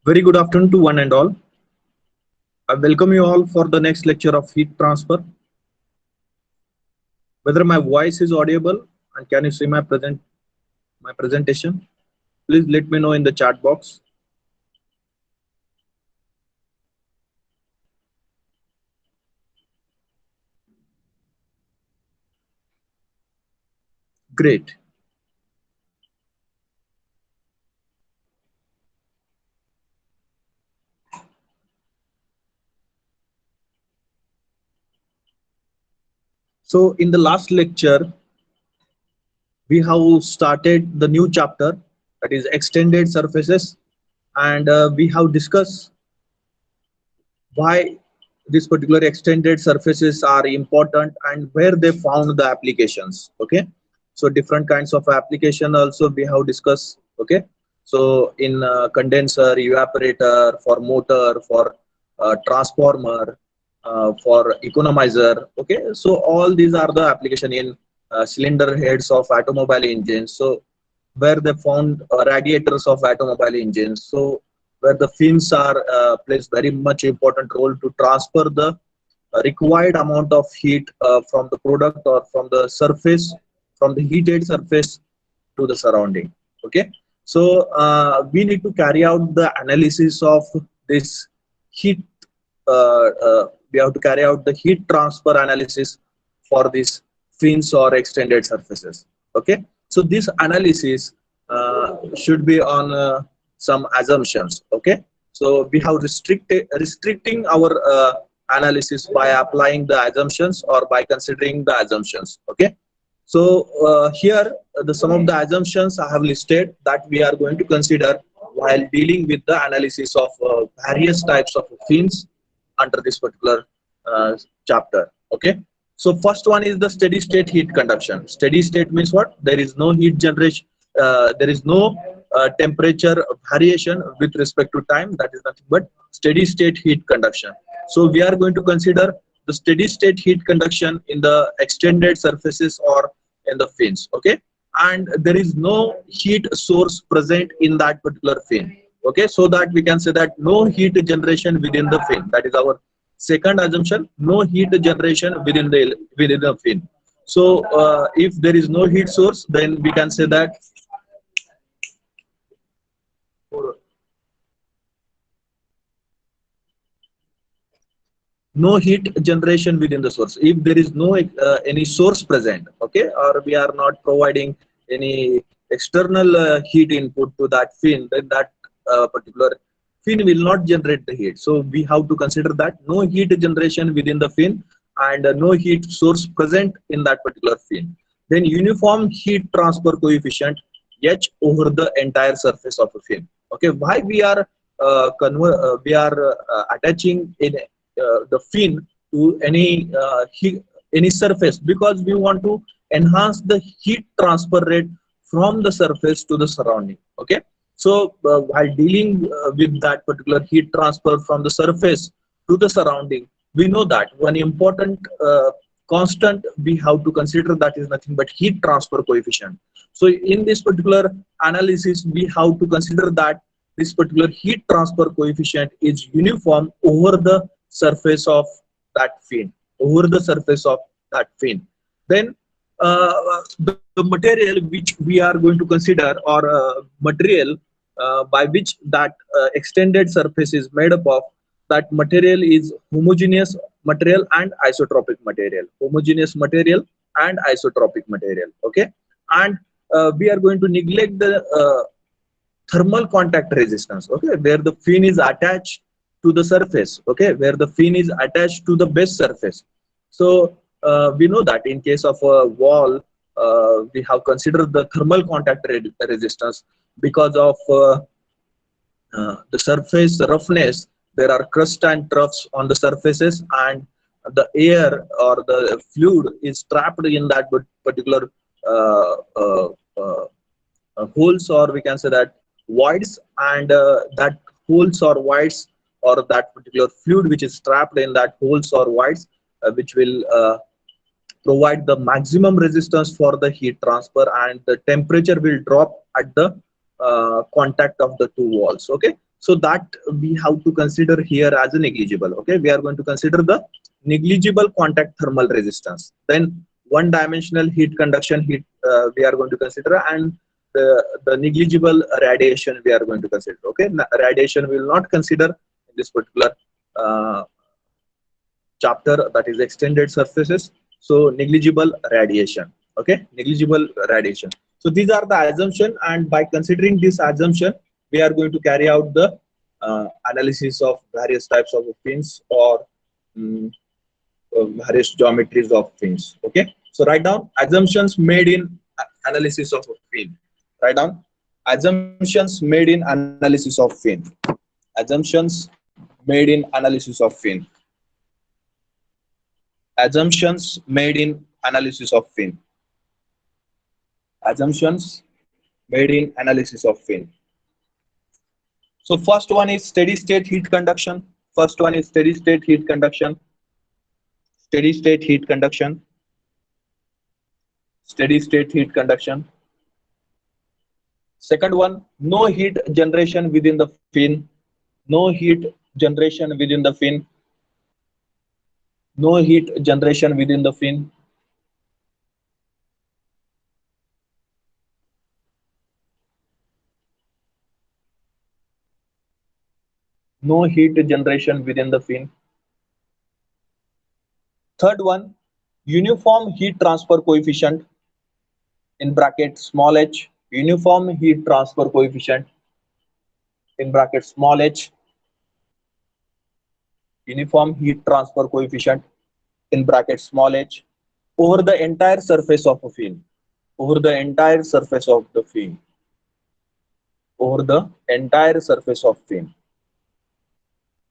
Very good afternoon to one and all. I welcome you all for the next lecture of heat transfer. Whether my voice is audible and can you see my presentation? Please let me know in the chat box. Great. So in the last lecture, we have started the new chapter, that is extended surfaces, and we have discussed why these particular extended surfaces are important and where they found the applications. Okay, so different kinds of application also we have discussed. Okay, so in condenser, evaporator, for motor, for transformer, for economizer. Okay, so all these are the application in cylinder heads of automobile engines. So where they found radiators of automobile engines. So where the fins are plays very much important role to transfer the required amount of heat from the product or from the surface, from the heated surface to the surrounding. Okay, so we need to carry out the analysis of this heat. We have to carry out the heat transfer analysis for these fins or extended surfaces. Okay, so this analysis should be on some assumptions. Okay, so we have restricting our analysis by applying the assumptions or by considering the assumptions. Okay, so here the some of the assumptions I have listed that we are going to consider while dealing with the analysis of various types of fins under this particular chapter. Okay, so first one is the steady state heat conduction. Steady state means what? There is no heat generation, there is no temperature variation with respect to time. That is nothing but steady state heat conduction. So we are going to consider the steady state heat conduction in the extended surfaces or in the fins. Okay, and there is no heat source present in that particular fin. Okay, so that we can say that no heat generation within the fin. That is our second assumption. No heat generation within the fin. So if there is no heat source, then we can say that no heat generation within the source. If there is no any source present, okay, or we are not providing any external heat input to that fin, then that particular fin will not generate the heat. So we have to consider that no heat generation within the fin and no heat source present in that particular fin. Then uniform heat transfer coefficient H over the entire surface of a fin. Okay, why we are attaching in the fin to any surface? Because we want to enhance the heat transfer rate from the surface to the surrounding. Okay, so while dealing with that particular heat transfer from the surface to the surrounding, we know that one important constant we have to consider, that is nothing but heat transfer coefficient. So in this particular analysis, we have to consider that this particular heat transfer coefficient is uniform over the surface of that fin, over the surface of that fin. Then the material which we are going to consider, or material by which that extended surface is made up of, that material is homogeneous material and isotropic material. Homogeneous material and isotropic material. Okay, and we are going to neglect the thermal contact resistance. Okay, where the fin is attached to the surface. Okay, where the fin is attached to the base surface. So we know that in case of a wall, we have considered the thermal contact resistance because of the surface roughness. There are crust and troughs on the surfaces, and the air or the fluid is trapped in that particular holes, or we can say that voids, and that holes or voids, or that particular fluid which is trapped in that holes or voids, which will provide the maximum resistance for the heat transfer, and the temperature will drop at the contact of the two walls. Okay, So that we have to consider here as a negligible. Okay, we are going to consider the negligible contact thermal resistance. Then one dimensional heat conduction heat we are going to consider, and the negligible radiation we are going to consider. Okay, radiation we will not consider in this particular uh, chapter, that is extended surfaces. So negligible radiation. Okay, negligible radiation. So these are the assumption, and by considering this assumption we are going to carry out the analysis of various types of fins, or um, various geometries of fins. Okay, so write down assumptions made in analysis of a fin. Write down assumptions made in analysis of fin. Assumptions made in analysis of fin. Assumptions made in analysis of fin. Assumptions made in analysis of fin. So first one is steady state heat conduction. First one is steady state heat conduction. Steady state heat conduction. Steady state heat conduction. Second one, no heat generation within the fin. No heat generation within the fin. No heat generation within the fin. No heat generation within the fin. Third one, uniform heat transfer coefficient, in bracket small h. Uniform heat transfer coefficient, in bracket small h. Uniform heat transfer coefficient, in bracket small h, over the entire surface of a fin. Over the entire surface of the fin. Over the entire surface of fin.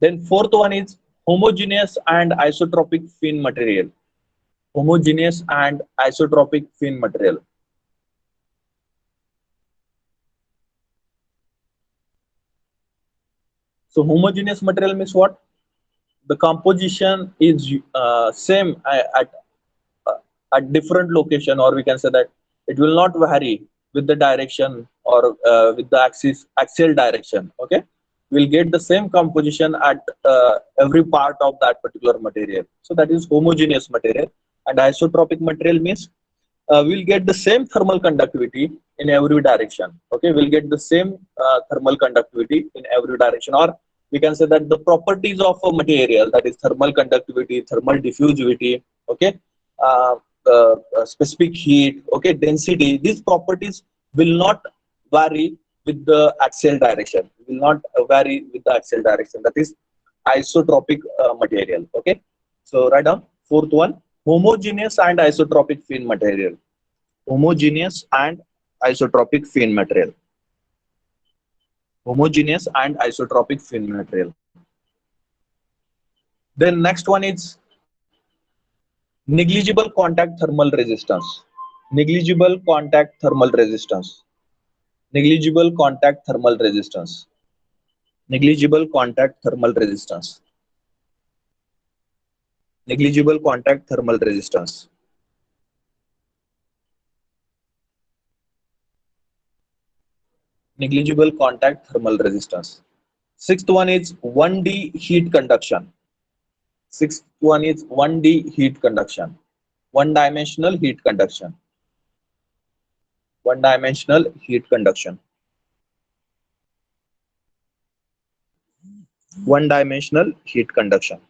Then fourth one is homogeneous and isotropic fin material. Homogeneous and isotropic fin material. So homogeneous material means what? The composition is same at different location, or we can say that it will not vary with the direction, or with the axial direction. Okay, we'll get the same composition at every part of that particular material. So that is homogeneous material. And isotropic material means we'll get the same thermal conductivity in every direction. Okay, we'll get the same thermal conductivity in every direction, or we can say that the properties of a material, that is thermal conductivity, thermal diffusivity, okay, uh, specific heat, okay, density, these properties will not vary with the axial direction, will not vary with the axial direction. That is isotropic material. Okay, so write down fourth one, homogeneous and isotropic fin material. Homogeneous and isotropic fin material. Homogeneous and isotropic fin material. Then next one is negligible contact thermal resistance. Negligible contact thermal resistance. Negligible contact thermal resistance. Negligible contact thermal resistance. Negligible contact thermal resistance. Negligible contact thermal resistance. Sixth one is 1D heat conduction. Sixth one is 1D heat conduction. One-dimensional heat conduction. One-dimensional heat conduction. One-dimensional heat conduction.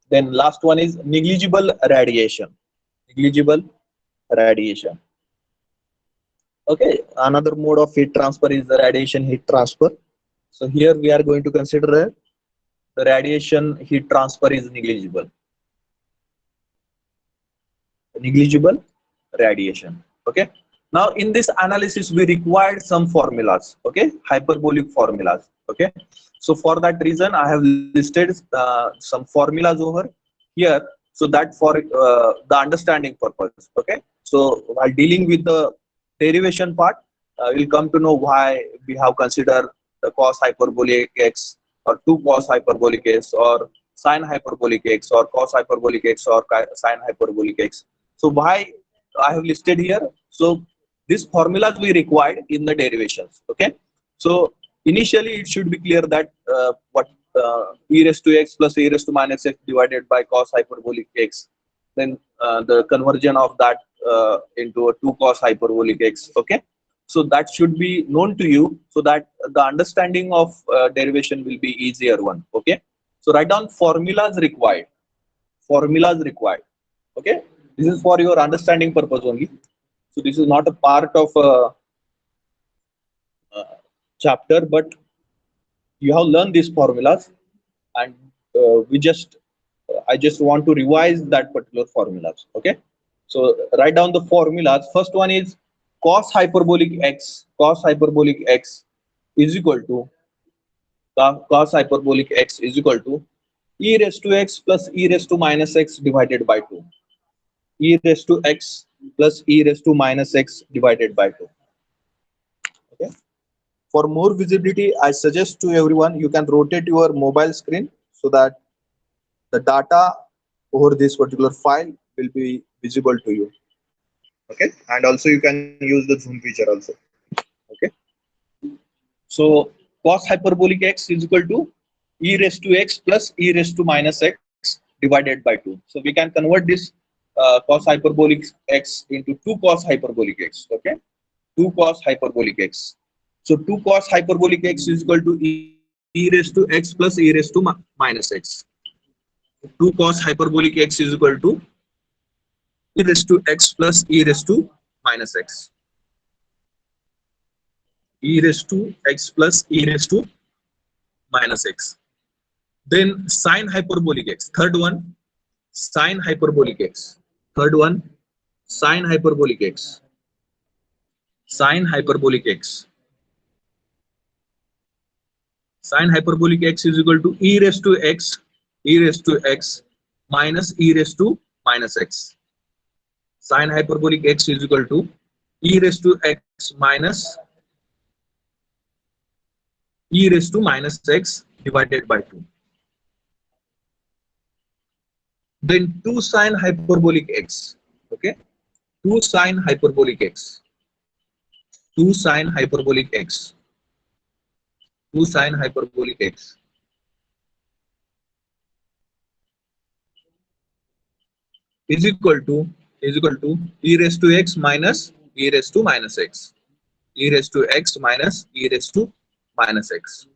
Then last one is negligible radiation. Negligible radiation. Okay, another mode of heat transfer is the radiation heat transfer. So here we are going to consider the radiation heat transfer is negligible. Negligible radiation. Okay. Now in this analysis we required some formulas. Okay, hyperbolic formulas. Okay. So for that reason I have listed some formulas over here, so that for the understanding purpose. Okay. So while dealing with the derivation part, we'll come to know why we have considered the cos hyperbolic x, or 2 cos hyperbolic x, or sine hyperbolic x, or cos hyperbolic x, or sine hyperbolic x. So why I have listed here? So these formulas we required in the derivations. Okay, so initially it should be clear that what e raised to x plus e raised to minus x divided by cos hyperbolic x, then the conversion of that into a 2 cos hyperbolic x. Okay, so that should be known to you, so that the understanding of derivation will be easier one. Okay, so write down formulas required. Formulas required. Okay, this is for your understanding purpose only. So this is not a part of a chapter, but you have learned these formulas, and I just want to revise that particular formulas. Okay, so write down the formulas. First one is cos hyperbolic x. Cos hyperbolic x is equal to cos hyperbolic x is equal to e raised to x plus e raised to minus x divided by 2. E raised to x plus e raised to minus x divided by 2. Okay. For more visibility, I suggest to everyone you can rotate your mobile screen so that the data over this particular file will be visible to you. Okay, and also you can use the zoom feature also. Okay, so cos hyperbolic x is equal to e raised to x plus e raised to minus x divided by 2. So we can convert this cos hyperbolic x into 2 cos hyperbolic x. Okay, 2 cos hyperbolic x. So 2 cos hyperbolic x is equal to e raised to x plus e raised to minus x. 2 cos hyperbolic x is equal to e raised to x plus e raised to minus x. E raised to x plus e raised to minus x. Then sine hyperbolic x. Third one, sine hyperbolic x. Third one, sine hyperbolic x. Sine hyperbolic x. Sine hyperbolic x is equal to e raised to x minus e raised to minus x. Sine hyperbolic x is equal to e raised to x minus e raised to minus x divided by 2. Then 2 sine hyperbolic x. Okay, 2 sine hyperbolic x. 2 sine hyperbolic x. 2 sine hyperbolic x is equal to e raised to x minus e raised to minus x. E raised to x minus e raised to minus x.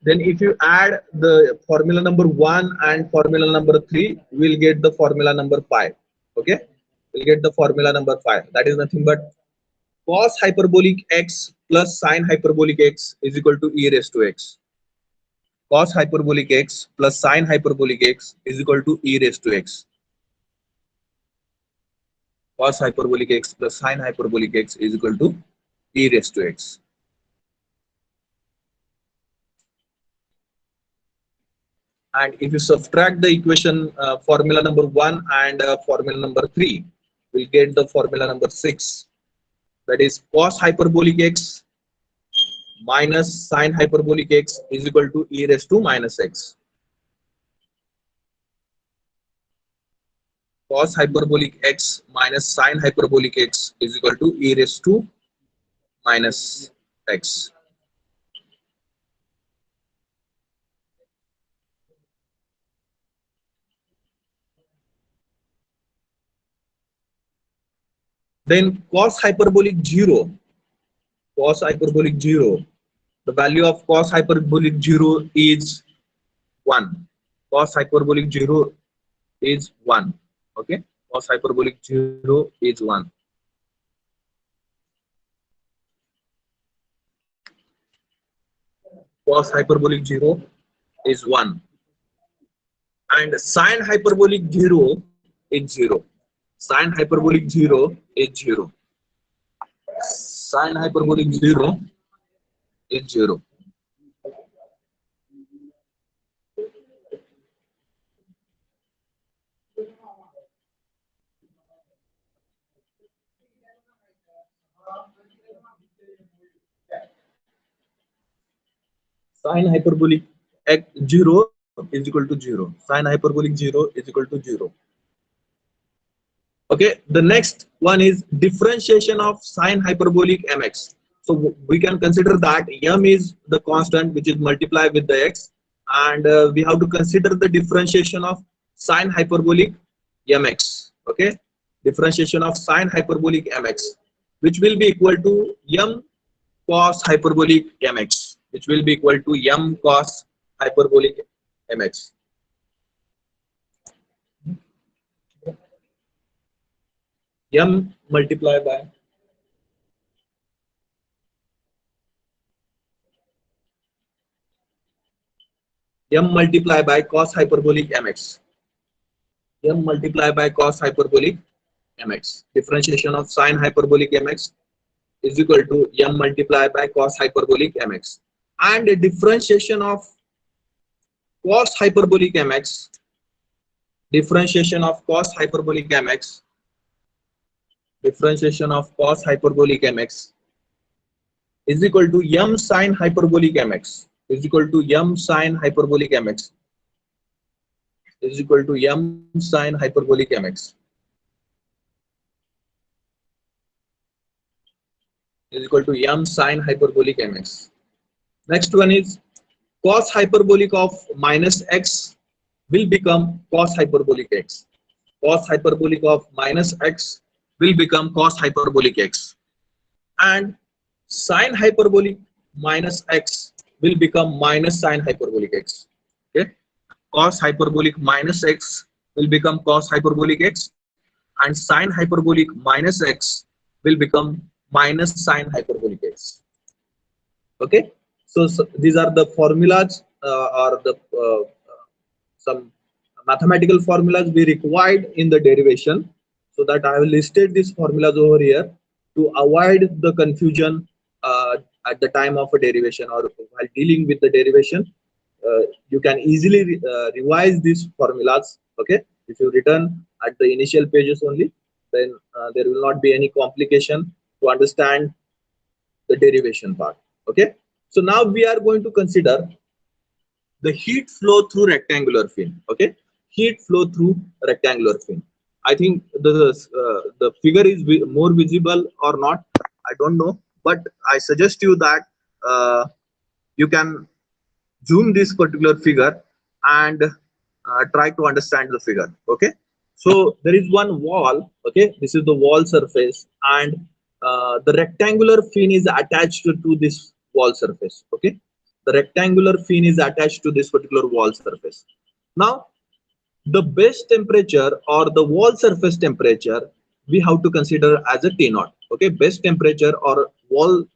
Then if you add the formula number 1 and formula number 3, we'll get the formula number 5. Okay, we'll get the formula number 5. That is nothing but cos hyperbolic x plus sine hyperbolic x is equal to e raised to x. Cos hyperbolic x plus sine hyperbolic x is equal to e raised to x. Cos hyperbolic x plus sine hyperbolic x is equal to e raised to x. And if you subtract the equation formula number 1 and formula number 3, we'll get the formula number 6. That is cos hyperbolic x minus sine hyperbolic x is equal to e raised to minus x. Cos hyperbolic x minus sine hyperbolic x is equal to e raised to minus x. Then cos hyperbolic 0, the value of cos hyperbolic 0 is 1. Cos hyperbolic 0 is 1. Okay, cos hyperbolic 0 is 1. Cos hyperbolic 0 is 1. And sine hyperbolic 0 is 0. Sine hyperbolic 0 is 0. Sine hyperbolic 0 is 0. Sine hyperbolic 0 is equal to 0. Sine hyperbolic 0 is equal to 0. Okay, the next one is differentiation of sine hyperbolic mx. So we can consider that m is the constant which is multiplied with the x, and we have to consider the differentiation of sine hyperbolic mx. Okay, differentiation of sine hyperbolic mx, which will be equal to m cos hyperbolic mx, which will be equal to m cos hyperbolic mx. M multiply by cos hyperbolic mx. M multiply by cos hyperbolic mx. Differentiation of sine hyperbolic mx is equal to m multiply by cos hyperbolic mx. And the differentiation of cos hyperbolic mx, differentiation of cos hyperbolic mx, differentiation of cos hyperbolic mx is equal to m sine hyperbolic mx, is equal to m sine hyperbolic mx, is equal to m sine hyperbolic mx, is equal to m sine hyperbolic mx. Next one is cos hyperbolic of minus x will become cos hyperbolic x. Cos hyperbolic of minus x will become cos hyperbolic x. And sine hyperbolic minus x will become minus sine hyperbolic x. Okay, cos hyperbolic minus x will become cos hyperbolic x, and sine hyperbolic minus x will become minus sine hyperbolic x. Okay, so these are the formulas or the some mathematical formulas we required in the derivation. So that I have listed these formulas over here to avoid the confusion at the time of a derivation or while dealing with the derivation. You can easily revise these formulas. Okay, if you return at the initial pages only, then there will not be any complication to understand the derivation part. Okay, so now we are going to consider the heat flow through rectangular fin. Okay, heat flow through rectangular fin. I think the figure is more visible or not, I don't know, but I suggest you that you can zoom this particular figure and try to understand the figure. Okay, so there is one wall. Okay, this is the wall surface, and the rectangular fin is attached to this wall surface. Okay, the rectangular fin is attached to this particular wall surface. Now the base temperature or the wall surface temperature we have to consider as a T0. Okay, base temperature or wall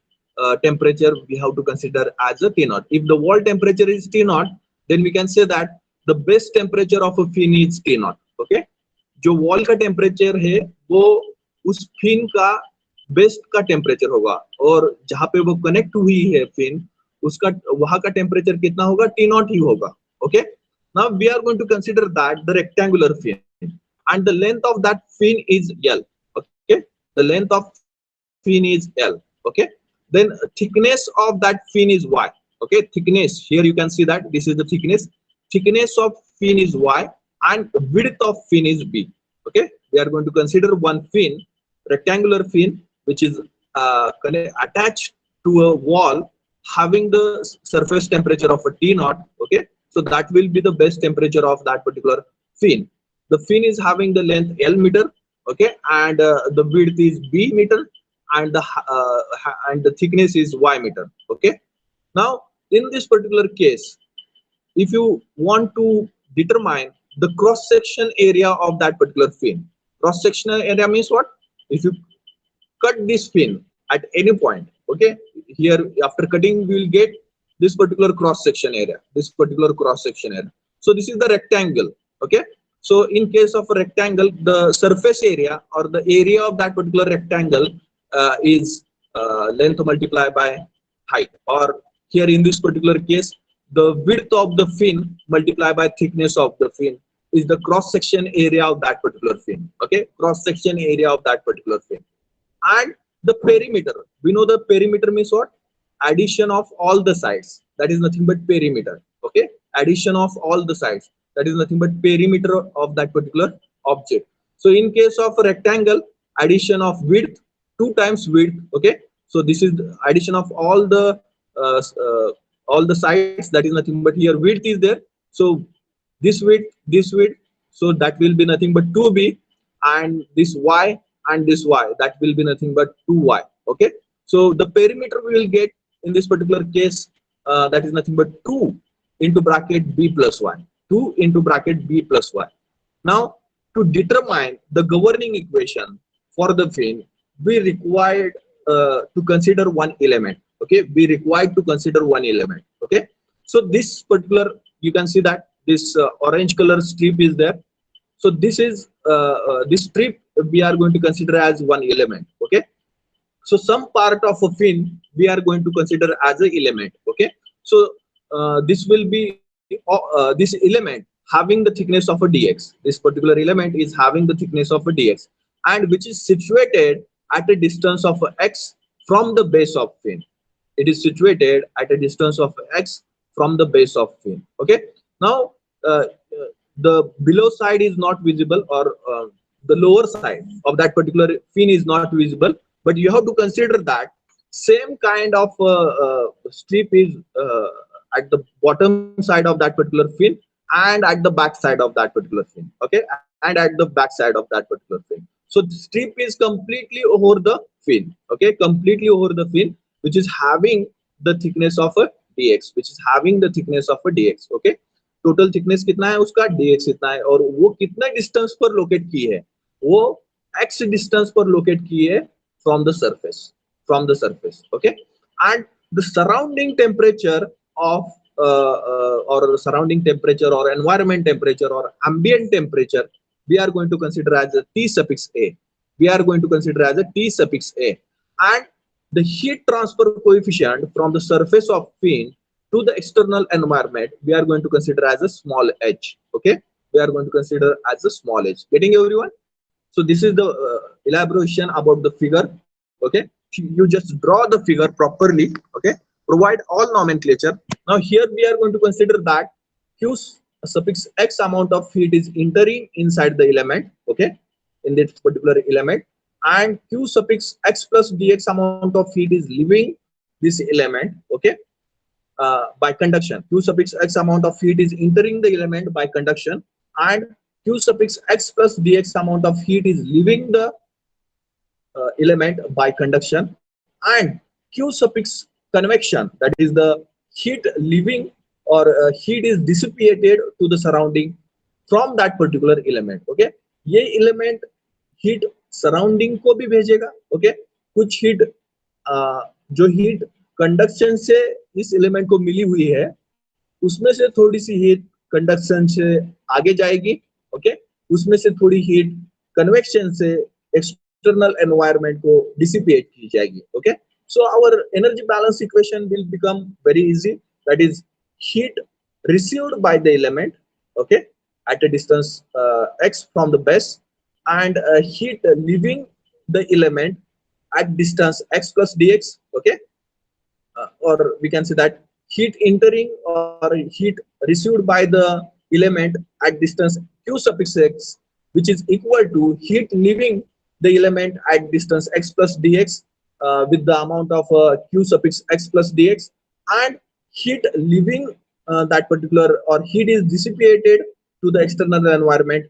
temperature we have to consider as a T0. If the wall temperature is T0, then we can say that the base temperature of a fin is T0. Okay, जो wall का temperature है वो उस fin का base का temperature होगा, और जहाँ पे वो connect हुई है fin उसका वहाँ का temperature कितना होगा, T0 ही होगा. Okay, now we are going to consider that the rectangular fin, and the length of that fin is L. Okay, the length of fin is L. Okay, then thickness of that fin is Y. Okay, thickness, here you can see that this is the thickness. Thickness of fin is Y and width of fin is B. Okay, we are going to consider one fin, rectangular fin, which is attached to a wall having the surface temperature of a T0. Okay, so that will be the best temperature of that particular fin. The fin is having the length L meter. Okay, and the width is B meter, and the thickness is Y meter. Okay, now in this particular case, if you want to determine the cross section area of that particular fin, cross sectional area means what? If you cut this fin at any point, okay, here after cutting we will get this particular cross section area, this particular cross section area. So this is the rectangle. Okay, so in case of a rectangle, the surface area or the area of that particular rectangle is length multiplied by height, or here in this particular case the width of the fin multiplied by thickness of the fin is the cross section area of that particular fin. Okay, cross section area of that particular fin. And the perimeter, we know the perimeter means what? addition of all the sides, that is nothing but perimeter. Okay, addition of all the sides, that is nothing but perimeter of that particular object. So in case of a rectangle, addition of width, 2 times width. Okay, so this is the addition of uh, uh, all the sides, that is nothing but here width is there. So this width, so that will be nothing but 2b, and this y and this y, that will be nothing but 2y. Okay, so the perimeter we will get in this particular case, that is nothing but 2 into bracket b plus y, 2 into bracket b plus y. Now to determine the governing equation for the fin, we required to consider one element. Okay, we required to consider one element. Okay, so this particular, you can see that this orange color strip is there. So this is this strip we are going to consider as one element. Okay, so some part of a fin we are going to consider as an element. Okay, so this will be this element having the thickness of a dx. This particular element is having the thickness of a dx, and which is situated at a distance of x from the base of fin. It is situated at a distance of x from the base of fin. Okay, now the below side is not visible, or the lower side of that particular fin is not visible, but you have to consider that same kind of strip is at the bottom side of that particular fin and at the back side of that particular fin. Okay, and at the back side of that particular fin. So the strip is completely over the fin. Okay, completely over the fin, which is having the thickness of a dx, which is having the thickness of a dx. Okay, total thickness कितना है उसका, dx इतना है, और वो कितना distance पर locate की है, वो x डिस्टेंस पर लोकेट की है from the surface. Okay, and the surrounding temperature of or surrounding temperature or environment temperature or ambient temperature, we are going to consider as a T suffix a. We are going to consider as a T suffix a, and the heat transfer coefficient from the surface of fin to the external environment, we are going to consider as a small h. Okay, we are going to consider as a small h. Getting everyone? So this is the elaboration about the figure. Okay, you just draw the figure properly. Okay, provide all nomenclature. Now here we are going to consider that q suffix x amount of heat is entering inside the element. Okay, in this particular element, and q suffix x plus dx amount of heat is leaving this element. Okay, by conduction. Q suffix x amount of heat is entering the element by conduction, and q suffix x plus dx amount of heat is leaving the element by conduction, and q suffix convection, that is the heat leaving or heat is dissipated to the surrounding from that particular element. Okay, ये element heat surrounding को भी भेजेगा. Okay, कुछ heat जो heat conduction से इस element को मिली हुई है, उसमें से थोड़ी सी हीट कंडक्शन से आगे जाएगी. ओके, उसमें से थोड़ी हीट कन्वेक्शन से एक्सटर्नल एनवायरनमेंट को डिसिपेट की जाएगी. Okay, so our energy balance equation will become very easy. That is heat received by the element, okay, at a distance x from the base, and heat leaving the element at distance x plus dx. Okay, or we can say that heat entering or heat received by the element at distance q suffix x, which is equal to heat leaving the element at distance x plus dx with the amount of q suffix x plus dx, and heat leaving that particular, or heat is dissipated to the external environment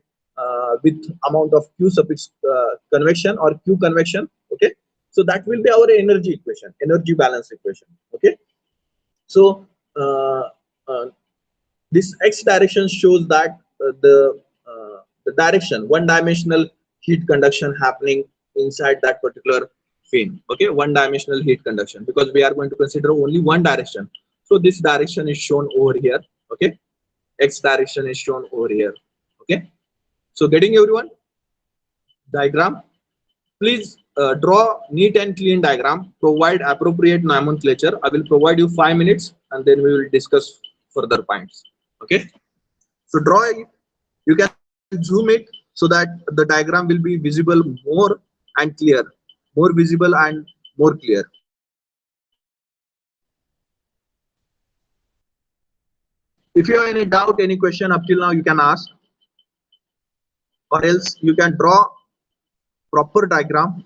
with amount of q suffix convection or q convection. Okay, so that will be our energy equation, energy balance equation. Okay, so this x direction shows that the direction, one dimensional heat conduction happening inside that particular fin. Okay, one dimensional heat conduction, because we are going to consider only one direction. So this direction is shown over here. Okay, x direction is shown over here. Okay, so getting everyone? Diagram. Please draw neat and clean diagram. Provide appropriate nomenclature. I will provide you 5 minutes, and then we will discuss further points. Okay, so draw it. You can zoom it so that the diagram will be visible more and clear, more visible and more clear. If you have any doubt, any question up till now, you can ask, or else you can draw proper diagram.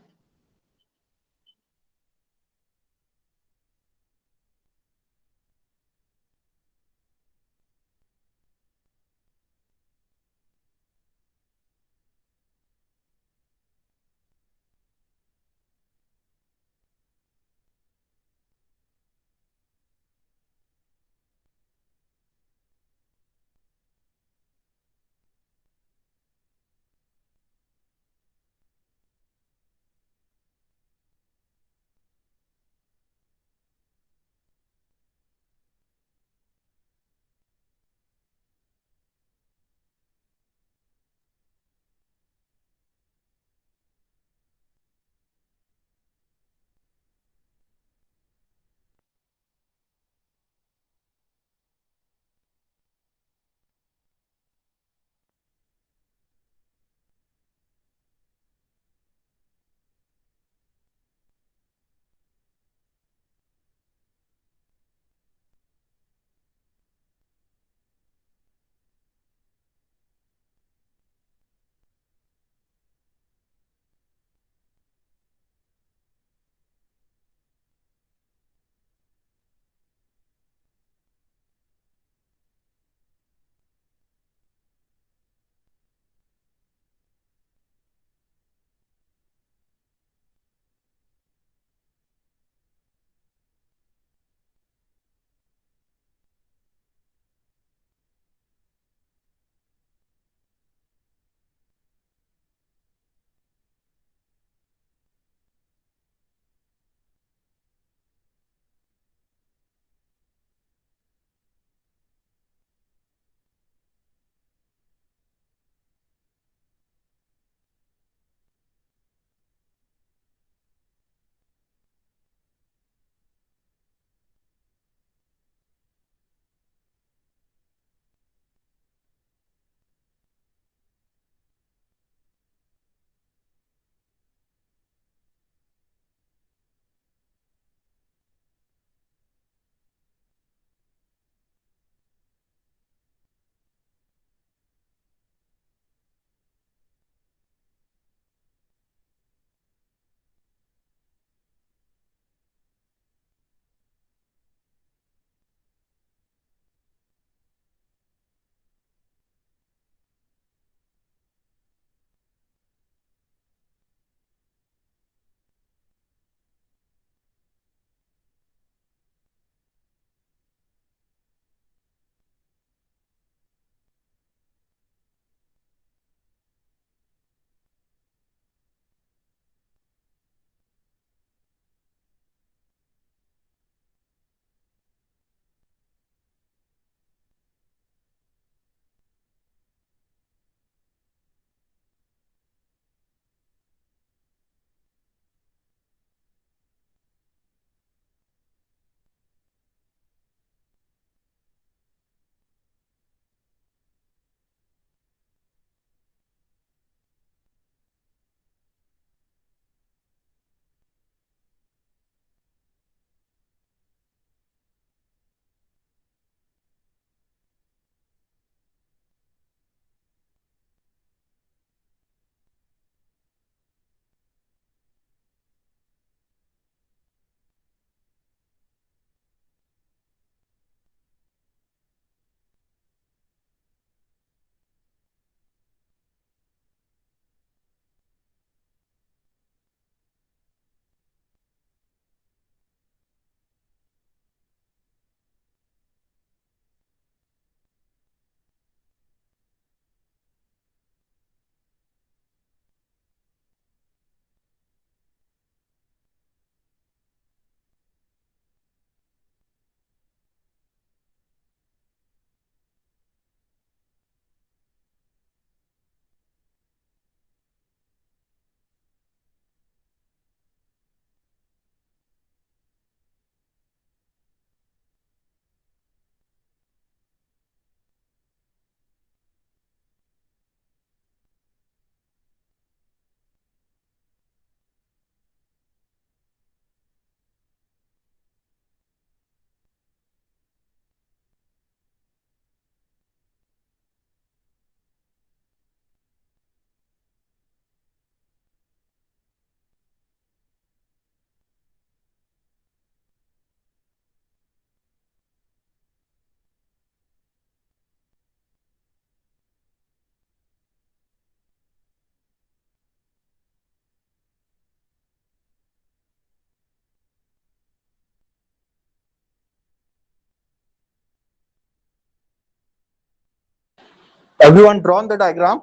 Everyone drawn the diagram?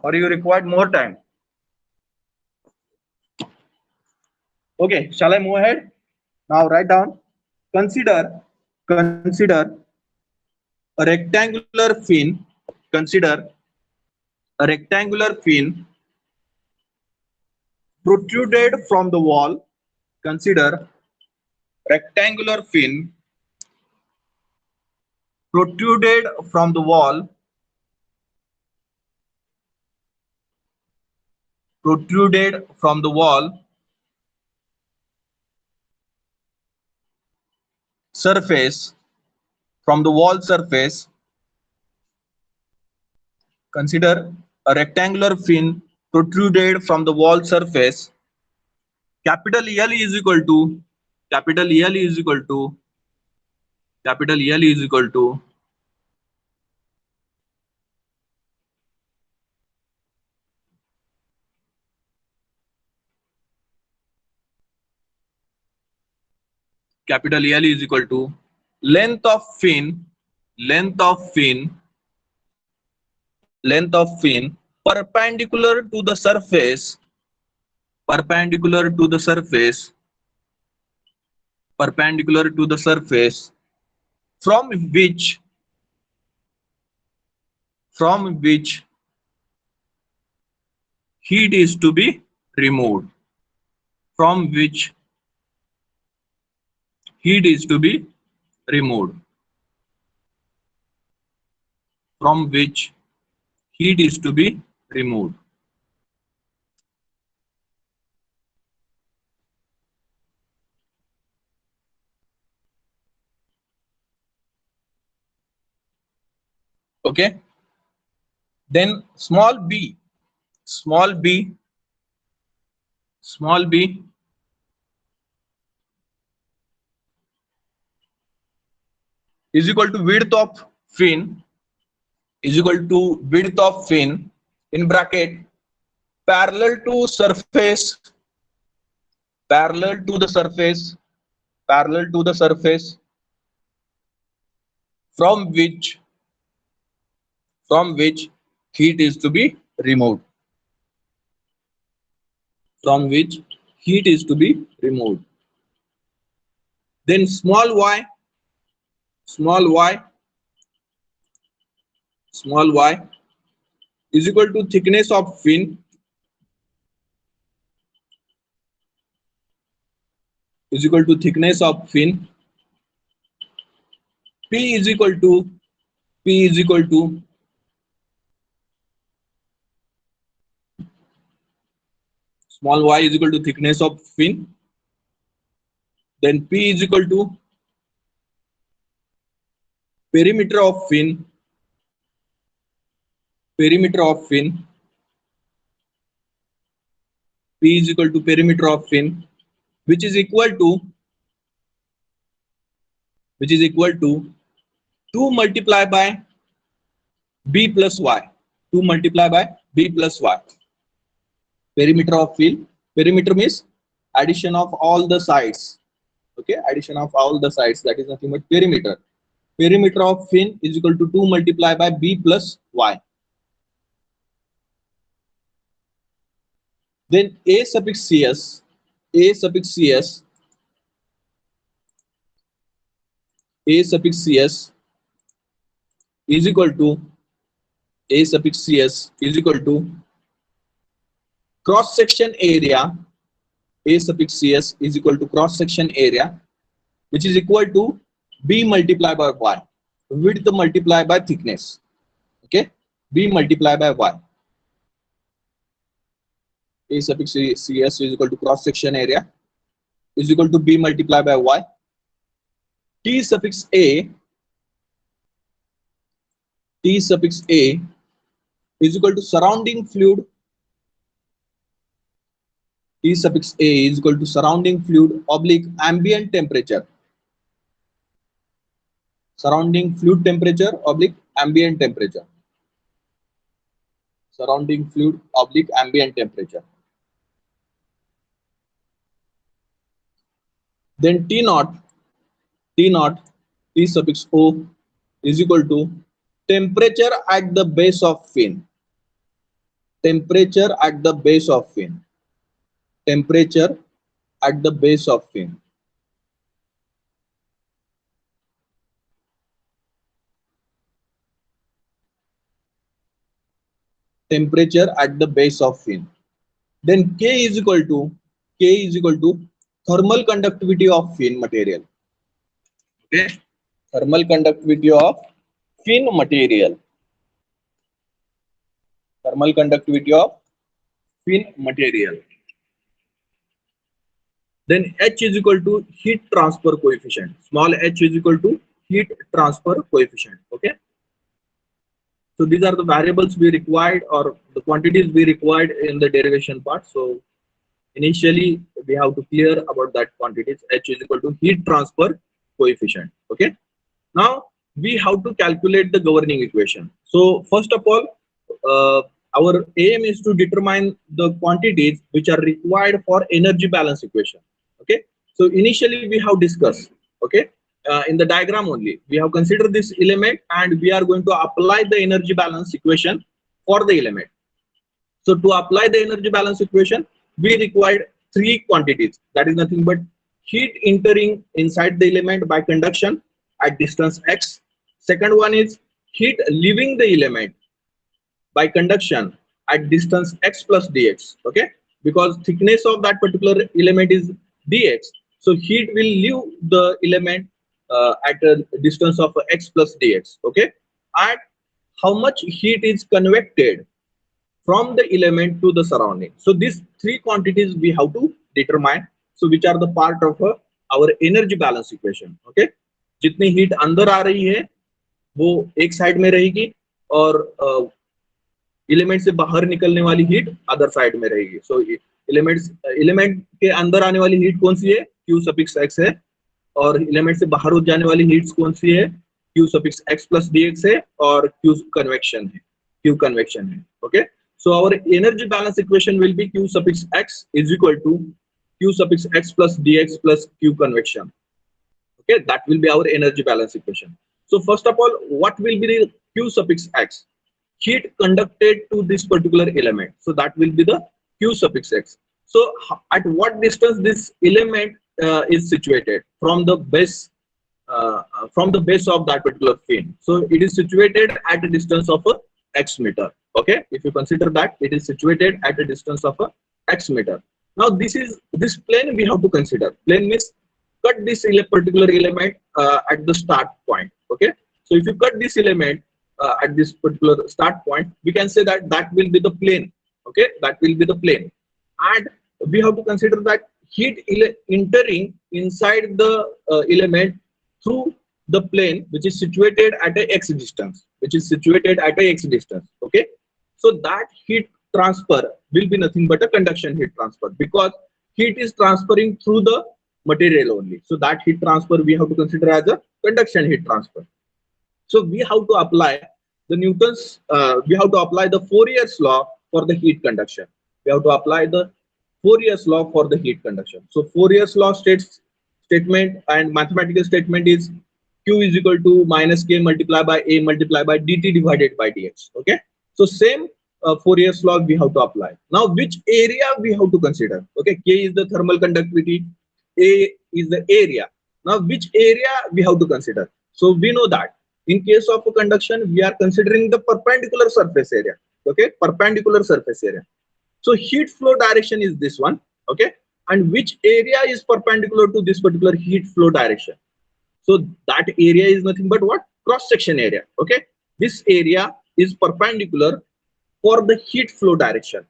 Or you required more time? Okay, shall I move ahead? Now write down. Consider a rectangular fin. Consider a rectangular fin protruded from the wall. Consider rectangular fin protruded from the wall. Protruded from the wall surface. From the wall surface. Consider a rectangular fin protruded from the wall surface. Capital L is equal to capital L is equal to capital L is equal to capital L is equal to length of fin length of fin length of fin perpendicular to the surface perpendicular to the surface perpendicular to the surface from which heat is to be removed from which heat is to be removed from which heat is to be removed. Okay, then small b small b small b is equal to width of fin is equal to width of fin in bracket parallel to surface parallel to the surface parallel to the surface from which heat is to be removed from which heat is to be removed. Then small y small y small y is equal to thickness of fin is equal to thickness of fin. P is equal to P is equal to small y is equal to thickness of fin. Then P is equal to perimeter of fin perimeter of fin. P is equal to perimeter of fin, which is equal to 2 multiplied by b plus y 2 multiplied by b plus y. Perimeter of fin, perimeter means addition of all the sides. Okay, addition of all the sides, that is nothing but perimeter. Perimeter of fin is equal to 2 multiplied by b plus y. Then a suffix cs a suffix cs a suffix cs is equal to a suffix cs is equal to cross section area. A suffix cs is equal to cross section area, which is equal to b multiplied by y, width multiplied by thickness. Okay, b multiplied by y. A suffix cs is equal to cross section area is equal to b multiplied by y. T suffix a is equal to surrounding fluid. T suffix a is equal to surrounding fluid oblique ambient temperature. Surrounding fluid temperature oblique ambient temperature. Surrounding fluid oblique ambient temperature. Then T naught T suffix O is equal to temperature at the base of fin. Temperature at the base of fin. Temperature at the base of fin. Temperature at the base of fin. Then K is equal to thermal conductivity of fin material. Okay, thermal conductivity of fin material. Thermal conductivity of fin material. Then H is equal to heat transfer coefficient. Small h is equal to heat transfer coefficient. Okay. So these are the variables we required, or the quantities we required in the derivation part. So initially we have to clear about that quantities. H is equal to heat transfer coefficient. Okay. Now we have to calculate the governing equation. So first of all, our aim is to determine the quantities which are required for energy balance equation. Okay. So initially we have discussed. Okay. In the diagram only, we have considered this element and we are going to apply the energy balance equation for the element. So to apply the energy balance equation, we required three quantities. That is nothing but heat entering inside the element by conduction at distance x. Second one is heat leaving the element by conduction at distance x plus dx. Okay, because thickness of that particular element is dx, so heat will leave the element at a distance of x plus dx. Okay, and how much heat is convected from the element to the surrounding. So these three quantities we have to determine. So which are the part of our energy balance equation. Okay, जितनी heat अंदर आ रही है वो एक side में रहेगी और element से बाहर निकलने वाली हीट अदर साइड में रहेगी. सो एलिमेंट के अंदर आने वाली हीट कौन सी है, Q सफिक्स x है, और एलिमेंट से बाहर जाने वाली हीट्स कौन सी है, Q suffix x plus dx है, और Q कन्वेक्शन है. Okay, so our energy balance equation will be Q suffix x is equal to Q suffix x plus dx plus Q convection. Okay, that will be our energy balance equation. So first of all, what will be the Q suffix x? Heat conducted to this particular element. So that will be the Q suffix x. So at what distance this element is situated from the base of that particular fin? So it is situated at a distance of x meter. Okay, if you consider that it is situated at a distance of x meter. Now this plane we have to consider. Plane means cut this particular element at the start point. Okay, so if you cut this element at this particular start point, we can say that that will be the plane. Okay, that will be the plane, and we have to consider that heat entering inside the element through the plane which is situated at a x distance. Okay, so that heat transfer will be nothing but a conduction heat transfer, because heat is transferring through the material only. So that heat transfer we have to consider as a conduction heat transfer. So we have to apply the Newton's, we have to apply the Fourier's law for the heat conduction. So Fourier's law statement and mathematical statement is Q is equal to minus K multiplied by A multiplied by dt divided by dx. Okay, so same Fourier's law we have to apply. Now which area we have to consider? Okay, K is the thermal conductivity, A is the area. Now which area we have to consider? So we know that in case of a conduction we are considering the perpendicular surface area. Okay, perpendicular surface area. So heat flow direction is this one. Okay, and which area is perpendicular to this particular heat flow direction? So that area is nothing but what? Cross section area. Okay, this area is perpendicular for the heat flow direction.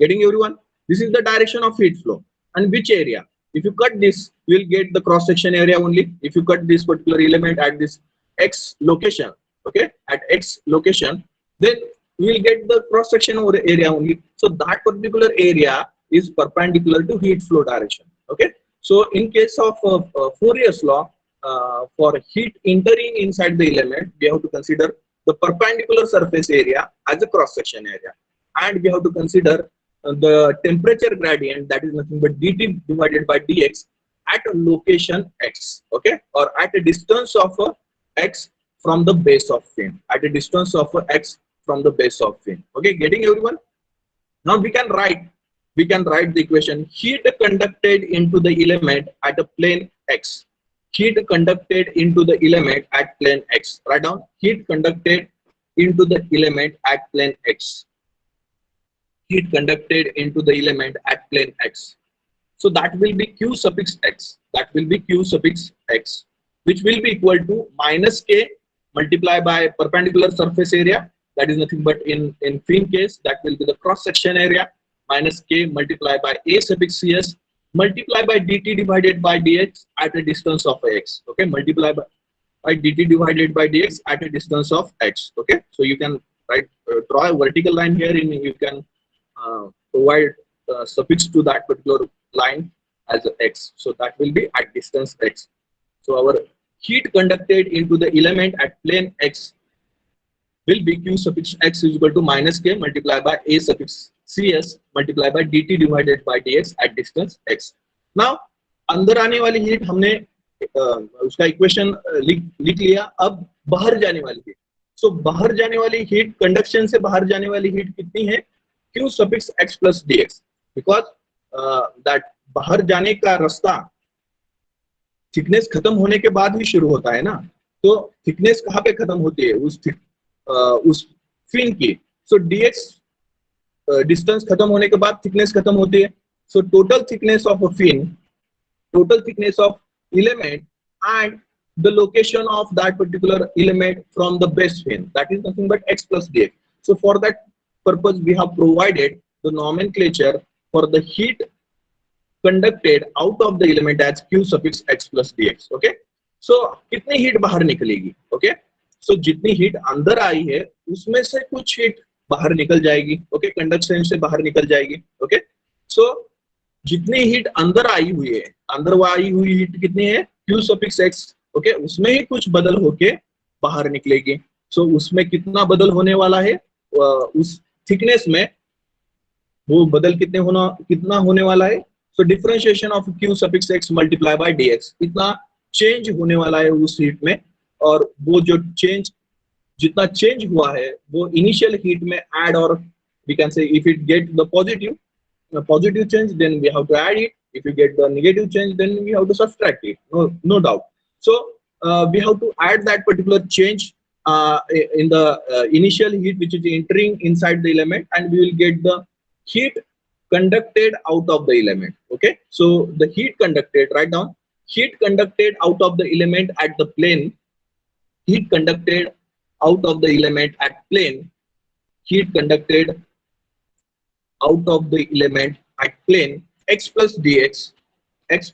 Getting everyone? This is the direction of heat flow. And which area? If you cut this, you will get the cross section area only. If you cut this particular element at this x location, okay, at x location, then you will get the cross section area only. So that particular area is perpendicular to heat flow direction. Okay, so in case of Fourier's law, for heat entering inside the element, we have to consider the perpendicular surface area as a cross section area, and we have to consider the temperature gradient, that is nothing but dt divided by dx at a location x. Okay, or at a distance of x from the base of fin, at a distance of x from the base of fin. Okay, getting everyone? Now we can write the equation: heat conducted into the element at a plane x. Heat conducted into the element at plane x. Write down: heat conducted into the element at plane x. Heat conducted into the element at plane x. So that will be Q suffix x. That will be Q suffix x, which will be equal to minus K multiplied by perpendicular surface area. That is nothing but in fin case, that will be the cross section area, minus K multiplied by A suffix CS multiplied by dt divided by dx at a distance of x. Okay, multiply by dt divided by dx at a distance of x. Okay, so you can write draw a vertical line here, and you can provide suffix to that particular line as x. So that will be at distance x. So our heat conducted into the element at plane x will be Q suffix x is equal to minus K multiplied by A suffix CS multiplied by dt divided by dx at distance x. Now अंदर आने वाली heat हमने उसका equation लिख लिया. अब बाहर जाने वाली हीट, सो बाहर जाने वाली हीट, कंडक्शन से बाहर जाने वाली हीट कितनी है? Q suffix x plus dx, because that बाहर जाने का रास्ता थिकनेस खत्म होने के बाद ही शुरू होता है ना. तो थिकनेस कहाँ पे खत्म होती है? उस फिन की. सो dx डिस्टेंस खत्म होने के बाद थिकनेस खत्म होती है. So total thickness of a fin, total thickness of element and the location of that particular element from the base fin, that is nothing but x plus dx. So for that purpose we have provided the nomenclature for the heat conducted out of the element as q suffix x plus dx. Okay, so कितनी heat बाहर निकलेगी? Okay, so जितनी heat अंदर आई है उसमें से कुछ heat बाहर निकल जाएगी. Okay, कंडक्शन से बाहर निकल जाएगी. Okay, so जितनी हीट अंदर आई हुई है, अंदर वो आई हुई हीट कितनी है? Q suffix x. ओके, उसमें ही कुछ बदल होके बाहर निकलेगी. सो उसमें कितना बदल होने वाला है? उस थिकनेस में वो बदल कितना होने वाला है? So differentiation of Q suffix x multiply by dx, इतना चेंज होने वाला है उस हीट में. और वो जो चेंज, जितना चेंज हुआ है वो इनिशियल हीट में ऐड, और we can say if it get the positive change, then we have to add it. If you get the negative change, then we have to subtract it. No doubt. So we have to add that particular change in the initial heat which is entering inside the element, and we will get the heat conducted out of the element. Okay, so the heat conducted, write down, heat conducted out of the element at the plane, heat conducted out of the element at plane, heat conducted out of the element at plane x plus dx at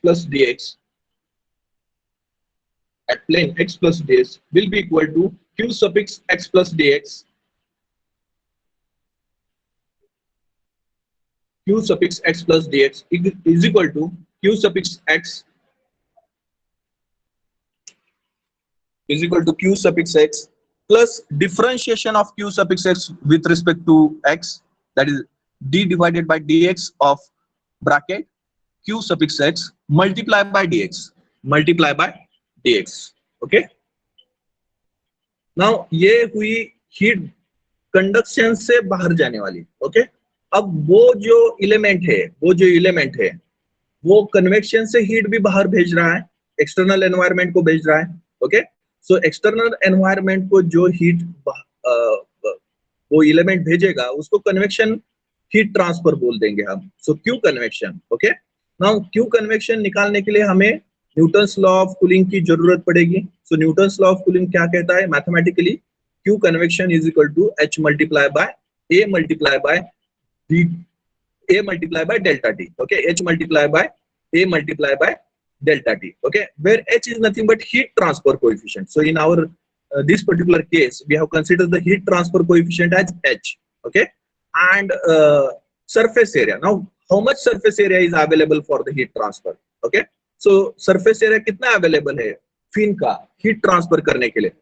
plane x plus dx will be equal to Q suffix x plus dx. Q suffix x plus dx is equal to Q suffix x is equal to Q suffix x plus differentiation of Q suffix x with respect to x, that is d divided by dx of bracket Q suffix x multiply by dx. Okay, now ये हुई heat conduction से बाहर जाने वाली. Okay, अब वो जो element है वो कन्वेक्शन से हीट भी बाहर भेज रहा है, एक्सटर्नल एनवायरनमेंट को भेज रहा है. ओके, सो एक्सटर्नल एनवायरनमेंट को जो हीट वो इलेमेंट भेजेगा उसको कन्वेक्शन हीट ट्रांसफर बोल देंगे हम. So Q convection. Okay, now Q convection निकालने के लिए हमें न्यूटन्स लॉ ऑफ कूलिंग की जरूरत पड़ेगी. So Newton's law of cooling क्या कहता है mathematically? Q convection is equal to H multiply by A multiply by delta T. Okay, H multiply by A multiply by delta t. Okay, where h is nothing but heat transfer coefficient. So in our this particular case we have considered the heat transfer coefficient as h. Okay, and surface area. Now how much surface area is available for the heat transfer? Okay, so surface area कितना available है fin का heat transfer करने के लिए?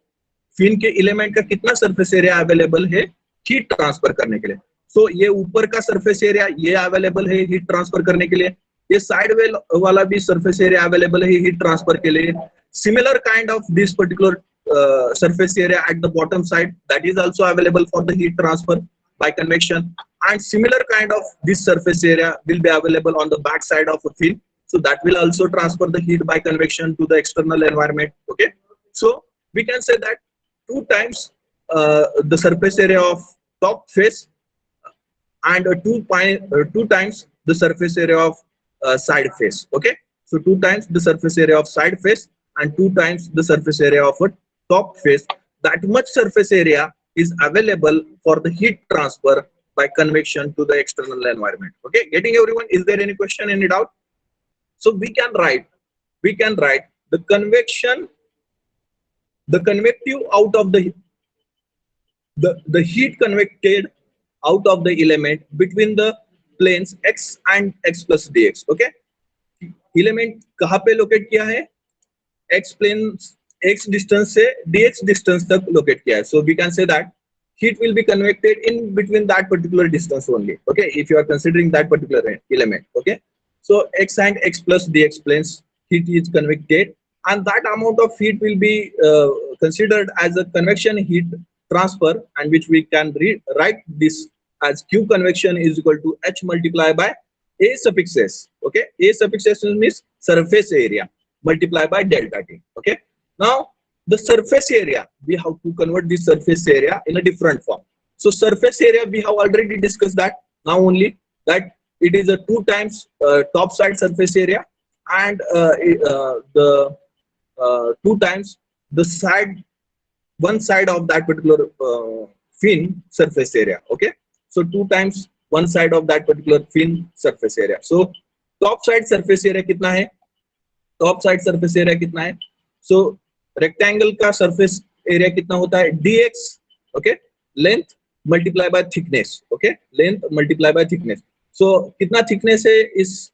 Fin के element का कितना surface area available है heat transfer करने के लिए? So ये ऊपर का surface area ये available है heat transfer करने के लिए, ये साइड वाला भी सरफेस एरिया अवेलेबल है हीट ट्रांसफर के लिए. Similar kind of this particular surface area at the bottom side, that is also available for the heat transfer by convection, and similar kind of this surface area will be available on the back side of a fin, so that will also transfer the heat by convection to the external environment. Okay, so we can say that two times the surface area of top face and two times the surface area of side face. Okay, so two times the surface area of side face and two times the surface area of a top face. That much surface area is available for the heat transfer by convection to the external environment. Okay, getting everyone? Is there any question, any doubt? So we can write the convection, the convective out of the heat convected out of the element between the planes x and x plus dx. Okay, element कहाँ पे locate किया है? x plane x distance से dx distance तक locate किया है. So we can say that heat will be convected in between that particular distance only. Okay, if you are considering that particular element. Okay, so x and x plus dx planes heat is convected, and that amount of heat will be considered as a convection heat transfer, and which we can write this as q convection is equal to h multiplied by a suffix s. Okay, a suffix s means surface area multiplied by delta t. Okay, now the surface area, we have to convert this surface area in a different form. So surface area we have already discussed that, now only that it is a 2 times top side surface area and the 2 times the one side of that particular fin surface area. Okay, so 2 times one side of that particular fin surface area. So top side surface area कितना है? Top side surface area कितना है? So rectangle का surface area कितना होता है? dx. Okay, length multiply by thickness. Okay, length multiply by thickness. So कितना thickness है इस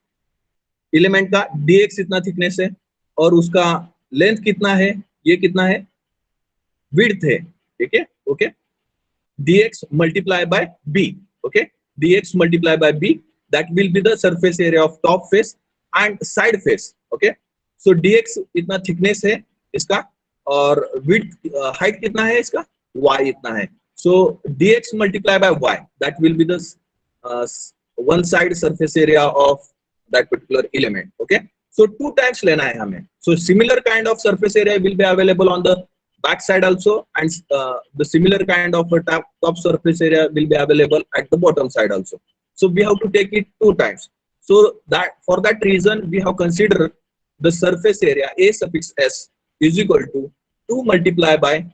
element का? dx इतना thickness है, और उसका length कितना है? ये कितना है? width है. ठीक है? Okay, dx multiply by b. Okay, dx multiply by b, that will be the surface area of top face and side face. Okay, so dx इतना thickness है इसका, और width height कितना है इसका? y इतना है. So dx multiply by y, that will be the one side surface area of that particular element. Okay, so 2 times लेना है हमें. So similar kind of surface area will be available on the back side also, and the similar kind of a top surface area will be available at the bottom side also. So we have to take it 2 times. So that for that reason we have considered the surface area a suffix s is equal to 2 multiplied by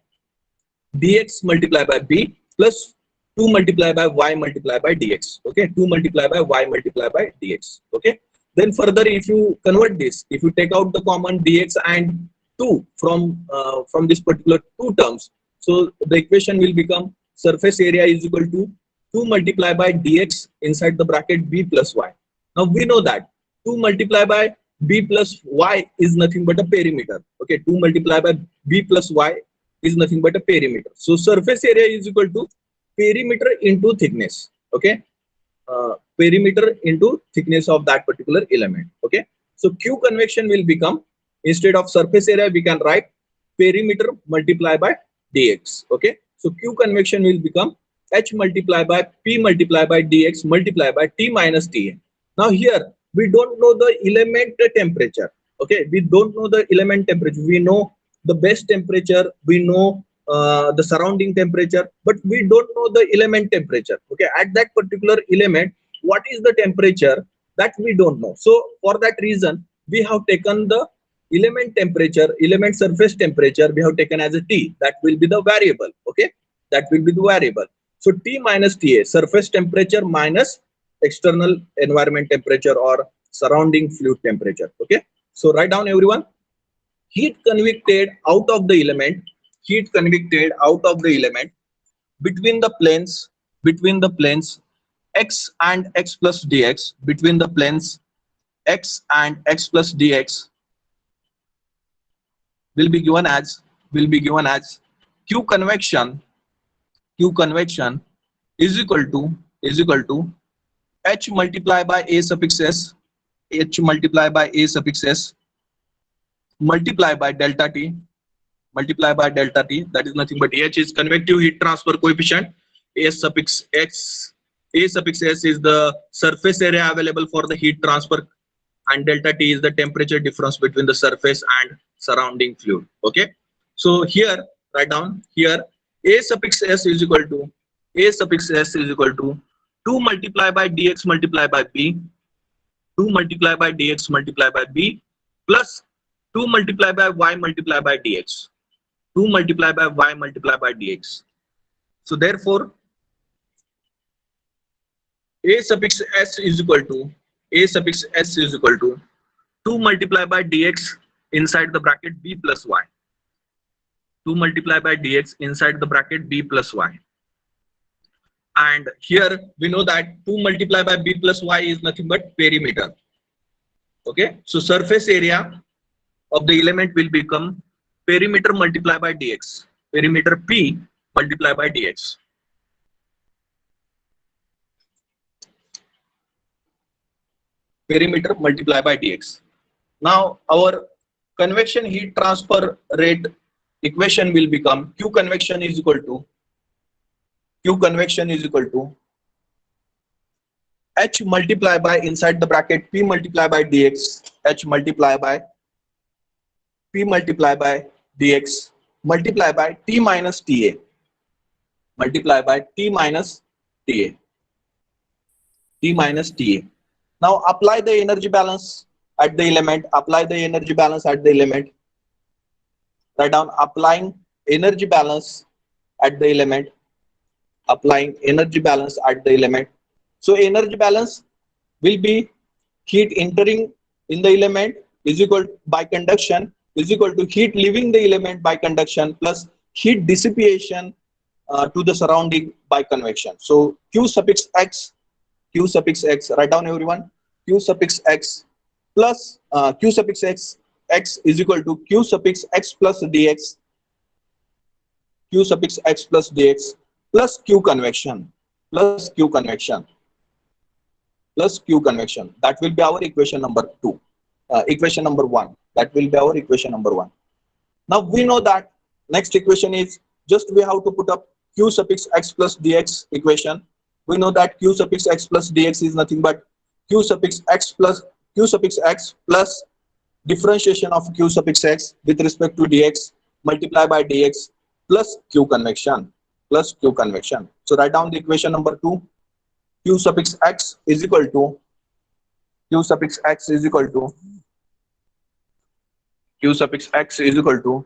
dx multiplied by b plus 2 multiplied by y multiplied by dx. Okay, 2 multiplied by y multiplied by dx. Okay, then further if you convert this, if you take out the common dx and 2 from this particular 2 terms, so the equation will become surface area is equal to 2 multiplied by dx inside the bracket b plus y. Now we know that 2 multiplied by b plus y is nothing but a perimeter. Okay, 2 multiplied by b plus y is nothing but a perimeter. So surface area is equal to perimeter into thickness. Okay, perimeter into thickness of that particular element. Okay, so q convection will become, instead of surface area we can write perimeter multiplied by dx. Okay, so q convection will become h multiplied by p multiplied by dx multiplied by t minus ta. Now here we don't know the element temperature. Okay, we don't know the element temperature. We know the base temperature, we know the surrounding temperature, but we don't know the element temperature. Okay, at that particular element what is the temperature, that we don't know. So for that reason we have taken the element temperature, element surface temperature we have taken as a t, that will be the variable. Okay, that will be the variable. So t minus ta, surface temperature minus external environment temperature or surrounding fluid temperature. Okay, so write down everyone. Heat convected out of the element, heat convected out of the element between the planes x and x plus dx, between the planes x and x plus dx will be given as q convection is equal to h multiplied by a suffix s, h multiplied by a suffix s multiplied by delta t multiply by delta T, that is nothing but H is convective heat transfer coefficient, A suffix X, A suffix S is the surface area available for the heat transfer, and delta T is the temperature difference between the surface and surrounding fluid. Okay, so here write down here A suffix S is equal to 2 multiply by dx multiply by b, 2 multiply by dx multiply by b plus 2 multiply by y multiply by dx, 2 multiply by y multiply by dx. So therefore A suffix S is equal to 2 multiply by dx inside the bracket b plus y, 2 multiply by dx inside the bracket b plus y. And here we know that 2 multiply by b plus y is nothing but perimeter. Okay, so surface area of the element will become perimeter multiply by dx, perimeter p multiply by dx. Perimeter multiply by dx. Now our convection heat transfer rate equation will become Q convection is equal to H multiply by inside the bracket P multiply by dx, H multiply by P multiply by dx multiply by T minus TA, multiply by T minus TA, T minus TA. Now apply the energy balance at the element, apply the energy balance at the element. Write down applying energy balance at the element, applying energy balance at the element. So energy balance will be heat entering in the element is equal by conduction is equal to heat leaving the element by conduction plus heat dissipation to the surrounding by convection. So Q suffix X, write down everyone, Q suffix X plus Q suffix X is equal to Q suffix X plus dx, Q suffix X plus dx plus Q convection, plus Q convection, plus Q convection. That will be our equation number 2. Equation number 1. That will be our equation number 1. Now we know that next equation is just we have to put up Q suffix X plus dx equation. We know that Q suffix X plus dx is nothing but Q suffix X plus differentiation of Q suffix X with respect to dx multiply by dx plus Q convection, plus Q convection. So write down the equation number 2. Q suffix X is equal to Q suffix X is equal to Q suffix X is equal to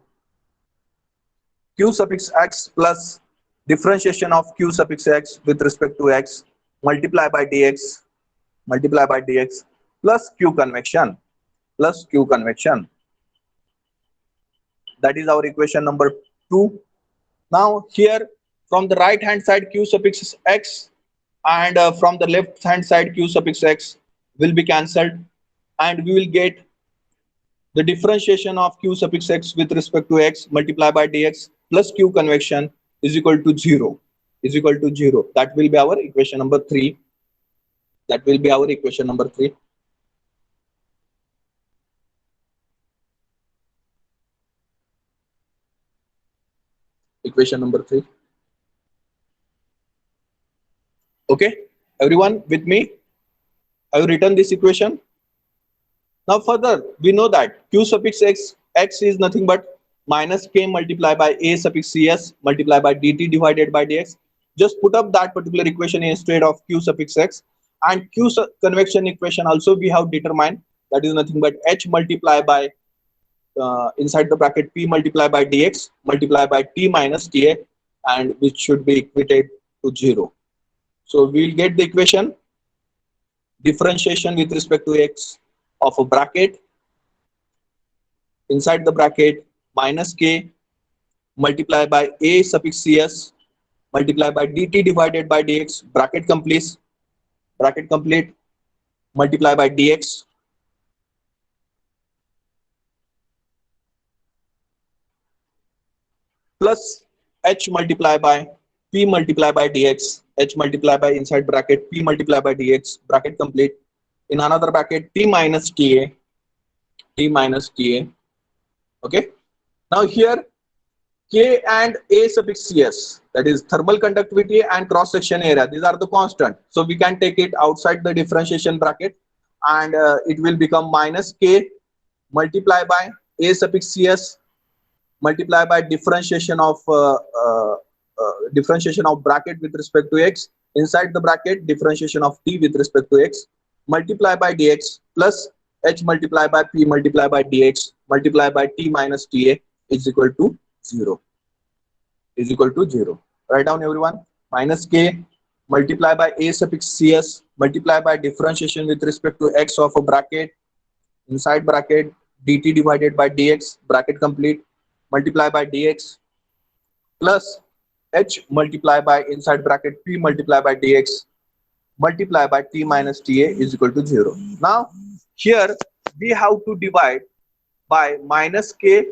Q suffix X plus differentiation of Q suffix X with respect to X multiply by dx plus Q convection, plus Q convection. That is our equation number 2. Now here from the right hand side Q suffix X and from the left hand side Q suffix X will be cancelled, and we will get the differentiation of Q suffix X with respect to X multiply by dx plus Q convection is equal to 0, That will be our equation number 3. That will be our equation number 3. Equation number 3. Okay, everyone with me? I have written this equation. Now further, we know that Q suffix X is nothing but minus K multiplied by A suffix CS multiplied by dt divided by dx. Just put up that particular equation instead of Q suffix X, and Q convection equation also we have determined, that is nothing but H multiplied by inside the bracket P multiplied by dx multiplied by T minus TA, and which should be equated to 0. So we will get the equation differentiation with respect to X of a bracket inside the bracket minus K multiplied by A suffix CS multiplied by dt divided by dx, bracket complete, multiply by dx plus H multiplied by P multiplied by dx, H multiplied by inside bracket P multiplied by dx, bracket complete, in another bracket T minus TA. Okay, now here K and A suffix Cs, that is thermal conductivity and cross section area. These are the constant. So we can take it outside the differentiation bracket, and it will become minus K multiplied by A suffix Cs multiplied by differentiation of bracket with respect to x, inside the bracket differentiation of t with respect to x, multiply by dx plus h multiplied by p multiplied by dx multiplied by t minus ta is equal to 0. Is equal to 0. Write down everyone. Minus k multiplied by a suffix cs multiplied by differentiation with respect to x of a bracket, inside bracket dt divided by dx bracket complete multiply by dx plus h multiply by inside bracket p multiply by dx multiply by t minus ta is equal to 0. Now here we have to divide by minus k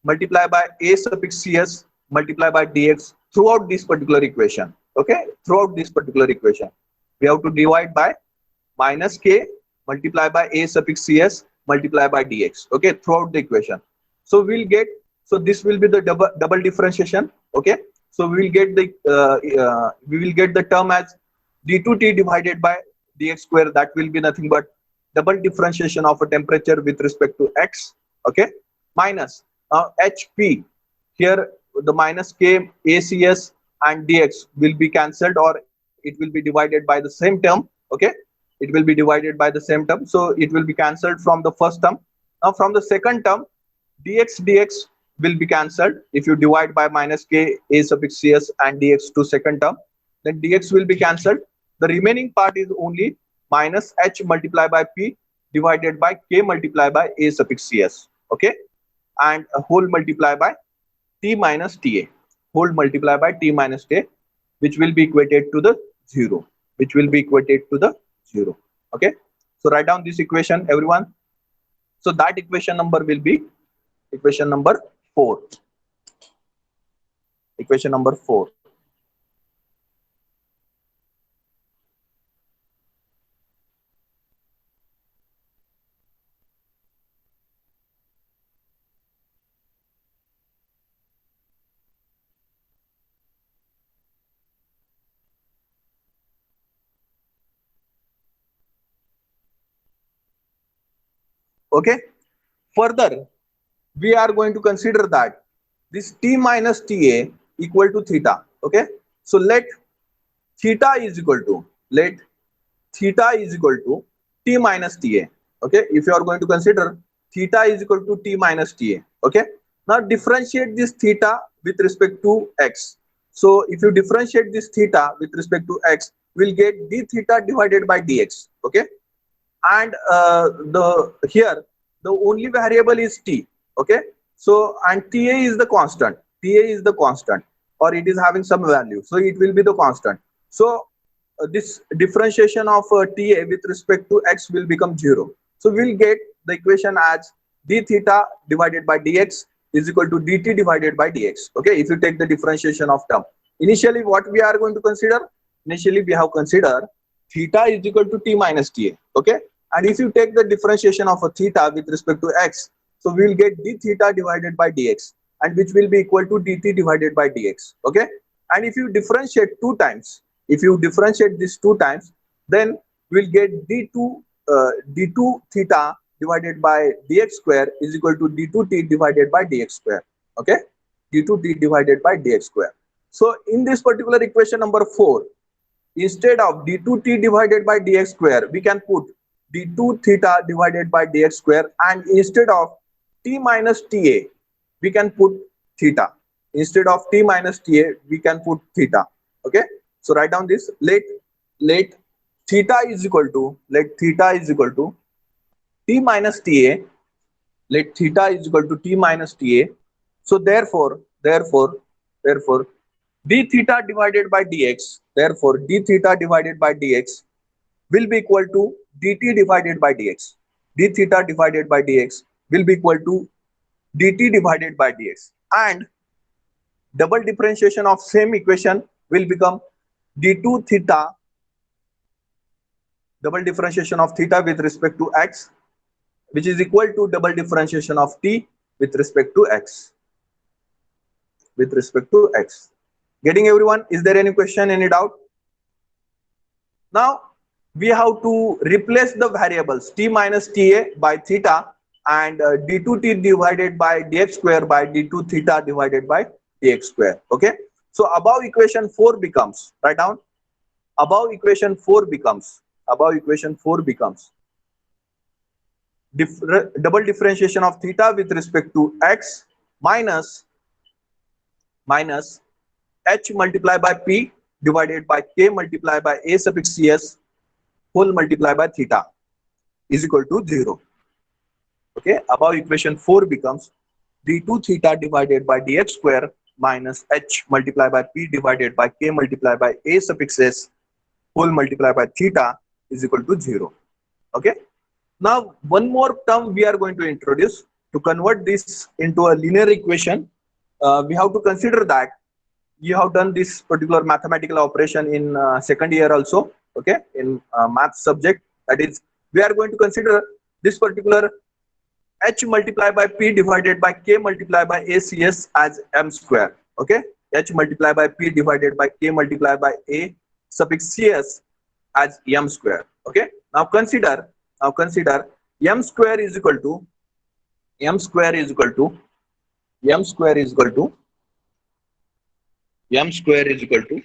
multiply by a suffix cs multiply by dx throughout this particular equation. Okay, throughout this particular equation we have to divide by minus k multiply by a suffix cs multiply by dx. Okay, throughout the equation. So we'll get, so this will be the double differentiation. Okay, so we will get the term as d2t divided by dx square. That will be nothing but double differentiation of a temperature with respect to x. Okay, minus hp, here the minus k acs and dx will be cancelled, or it will be divided by the same term. Okay, it will be divided by the same term, so it will be cancelled from the first term. Now from the second term, dx will be cancelled. If you divide by minus k a suffix cs and dx to second term, then dx will be cancelled. The remaining part is only minus h multiplied by p divided by k multiplied by a suffix cs. Okay, and a whole multiplied by t minus ta, whole multiplied by t minus ta, which will be equated to the 0, which will be equated to the 0. Okay, so write down this equation everyone. So that equation number will be equation number 4. Equation number 4. Okay, further we are going to consider that this t minus ta equal to theta. Okay, so let theta is equal to t minus ta. Okay, if you are going to consider theta is equal to t minus ta. Okay, now differentiate this theta with respect to x. So if you differentiate this theta with respect to x, we'll get d theta divided by dx. Okay, and here the only variable is t. Okay, so and ta is the constant, or it is having some value, so it will be the constant. So this differentiation of ta with respect to x will become 0. So we'll get the equation as d theta divided by dx is equal to dt divided by dx. Okay, if you take the differentiation of term, initially what we are going to consider, initially we have considered theta is equal to t minus ta. Okay, and if you take the differentiation of a theta with respect to x, so we will get d theta divided by dx, and which will be equal to dt divided by dx. Okay, and if you differentiate two times, if you differentiate this two times, then we'll get d2 theta divided by dx square is equal to d2t divided by dx square. Okay, d2t divided by dx square. So in this particular equation number 4, instead of d2t divided by dx square, we can put d2 theta divided by dx square, and instead of t minus ta, we can put theta. Instead of t minus ta, we can put theta. Okay, so write down this. Let theta is equal to t minus ta. Let theta is equal to t minus ta. So therefore d theta divided by dx, therefore d theta divided by dx will be equal to dt divided by dx. D theta divided by dx will be equal to dt divided by dx, and double differentiation of same equation will become d2 theta, double differentiation of theta with respect to x, which is equal to double differentiation of t with respect to x. with respect to x. Getting everyone? Is there any question, any doubt? Now we have to replace the variables t minus ta by theta and d2t divided by dx square by d2 theta divided by dx square. Okay, so above equation 4 becomes, write down, above equation 4 becomes double differentiation of theta with respect to x minus h multiplied by p divided by k multiplied by a suffix cs whole multiplied by theta is equal to 0. Okay, above equation 4 becomes d2 theta divided by dx square minus h multiplied by p divided by k multiplied by a suffix s whole multiplied by theta is equal to 0. Okay, now one more term we are going to introduce to convert this into a linear equation. We have to consider that you have done this particular mathematical operation in second year also, okay, in math subject. That is, we are going to consider this particular h multiplied by p divided by k multiplied by acs as m square. Okay, h multiplied by p divided by k multiplied by a suffix cs as m square. Okay, now consider m square is equal to m square is equal to m square is equal to m square is equal to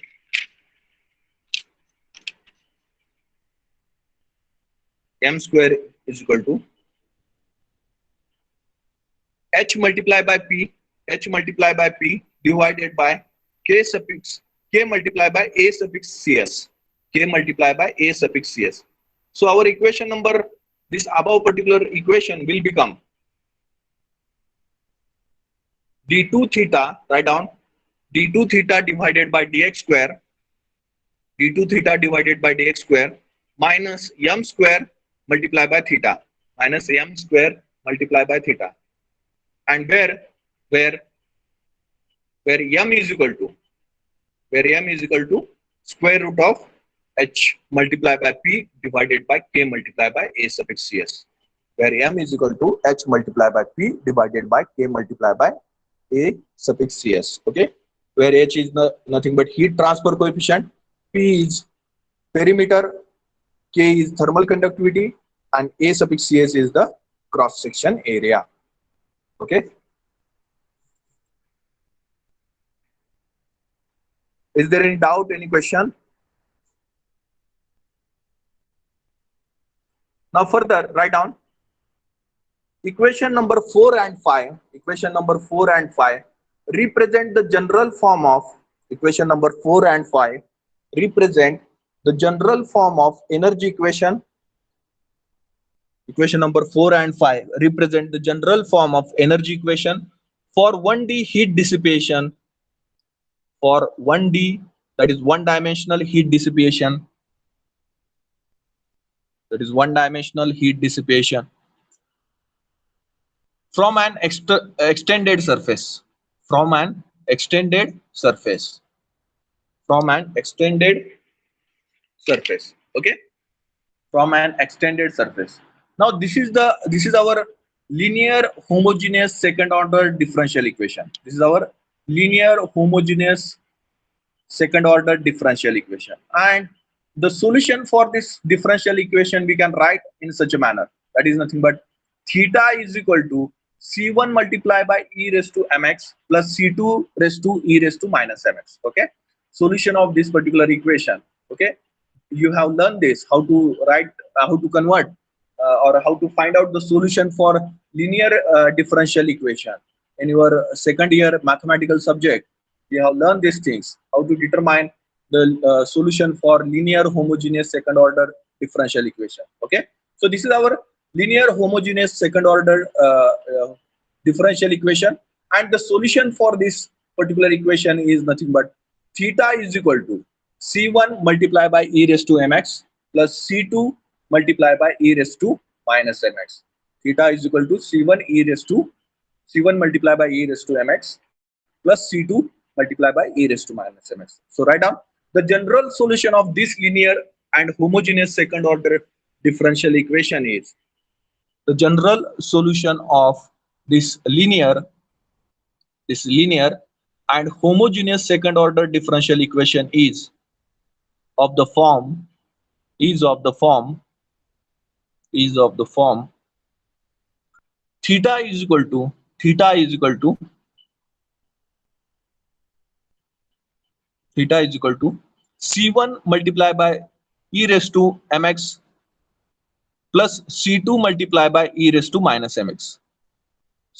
m square is equal to h multiplied by p divided by k multiplied by a suffix cs, k multiplied by a suffix cs. So our equation number, this above particular equation will become d2 theta, write down, d2 theta divided by dx square, d2 theta divided by dx square minus m square multiplied by theta, minus m square multiplied by theta, and where m is equal to square root of h multiplied by p divided by k multiplied by a suffix cs, where m is equal to h multiplied by p divided by k multiplied by a suffix cs. Okay, where h is nothing but heat transfer coefficient, p is perimeter, k is thermal conductivity, and a suffix cs is the cross section area. Okay, is there any doubt, any question? Now further, write down equation number 4 and 5. Equation number 4 and 5 represent the general form of equation number 4 and 5 represent the general form of energy equation. Equation number 4 and 5 represent the general form of energy equation for 1D heat dissipation, for 1D, that is one dimensional heat dissipation, from an extended surface, from an extended surface. Okay, from an extended surface. Now this is our linear homogeneous second order differential equation. This is our linear homogeneous second order differential equation, and the solution for this differential equation we can write in such a manner, that is nothing but theta is equal to c1 multiplied by e raised to mx plus c2 raised to e raised to minus mx. Okay, solution of this particular equation. Okay, you have learned this, how to write, how to convert or how to find out the solution for linear differential equation in your second year mathematical subject. You have learned these things, how to determine the solution for linear homogeneous second order differential equation. Okay, so this is our linear homogeneous second order differential equation, and the solution for this particular equation is nothing but theta is equal to c1 multiplied by e raised to mx plus c2 multiplied by e raised to minus mx. Theta is equal to c1 multiplied by e raised to mx plus c2 multiplied by e raised to minus mx. So write down the general solution of this linear and homogeneous second order differential equation is, the general solution of this linear and homogeneous second order differential equation is of the form is of the form theta is equal to theta is equal to theta is equal to C1 multiplied by e raised to mx plus C2 multiplied by e raised to minus mx.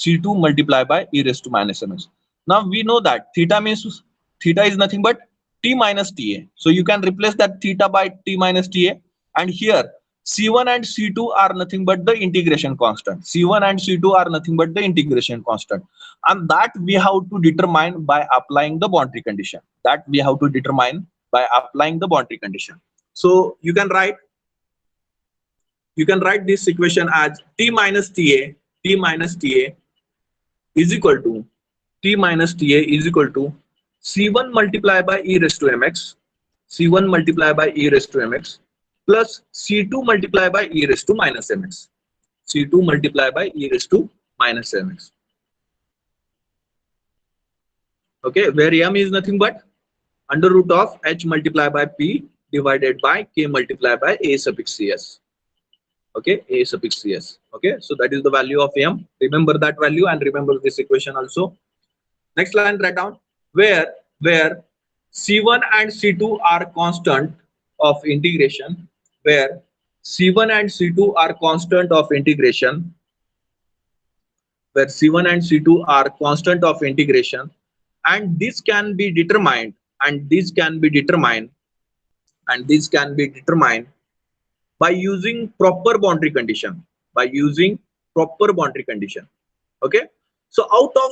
C2 multiplied by e raised to minus mx. Now we know that theta means theta is nothing but t minus ta. So you can replace that theta by t minus ta, and here C1 and C2 are nothing but the integration constant. C1 and C2 are nothing but the integration constant, and that we have to determine by applying the boundary condition. That we have to determine by applying the boundary condition. So you can write this equation as t minus ta is equal to C1 multiplied by e raised to mx plus C2 multiplied by e raised to minus mx. Okay, where m is nothing but under root of h multiplied by p divided by k multiplied by a suffix cs. Okay, a suffix cs. Okay, so that is the value of m. Remember that value and remember this equation also. Next line, write down where C1 and C2 are constant of integration, where C1 and C2 are constant of integration, and this can be determined by using proper boundary condition. Okay, so out of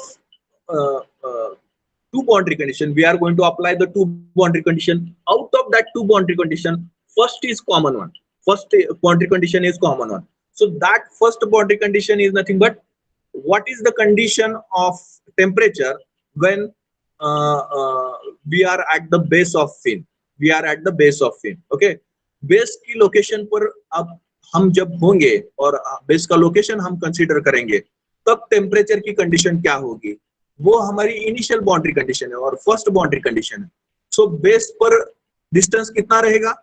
two boundary condition, we are going to apply the two boundary condition. Out of that two boundary condition, first boundary condition is common one. So that first boundary condition is nothing but what is the condition of temperature when we are at the base of fin. Okay, base की location पर अब हम जब होंगे और base का location हम consider करेंगे तब टेम्परेचर की कंडीशन क्या होगी, वो हमारी इनिशियल बाउंड्री कंडीशन है और फर्स्ट बाउंड्री कंडीशन है. सो बेस पर डिस्टेंस कितना रहेगा,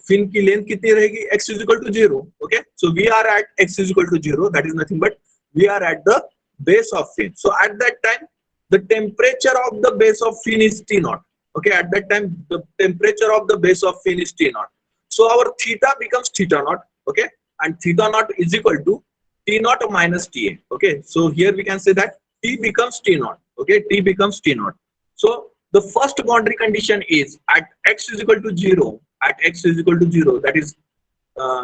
फिन की लेंथ कितनी रहेगी, x is equal to 0. Okay, so we are at x is equal to 0, that is nothing but we are at the base of fin. So at that time the temperature of the base of fin is T0. Okay, at that time the temperature of the base of fin is T0. So our theta becomes theta naught. Okay, and theta naught is equal to T naught minus Ta. Okay, so here we can say that T becomes T naught. Okay, T becomes T naught. So the first boundary condition is at x is equal to 0. That is,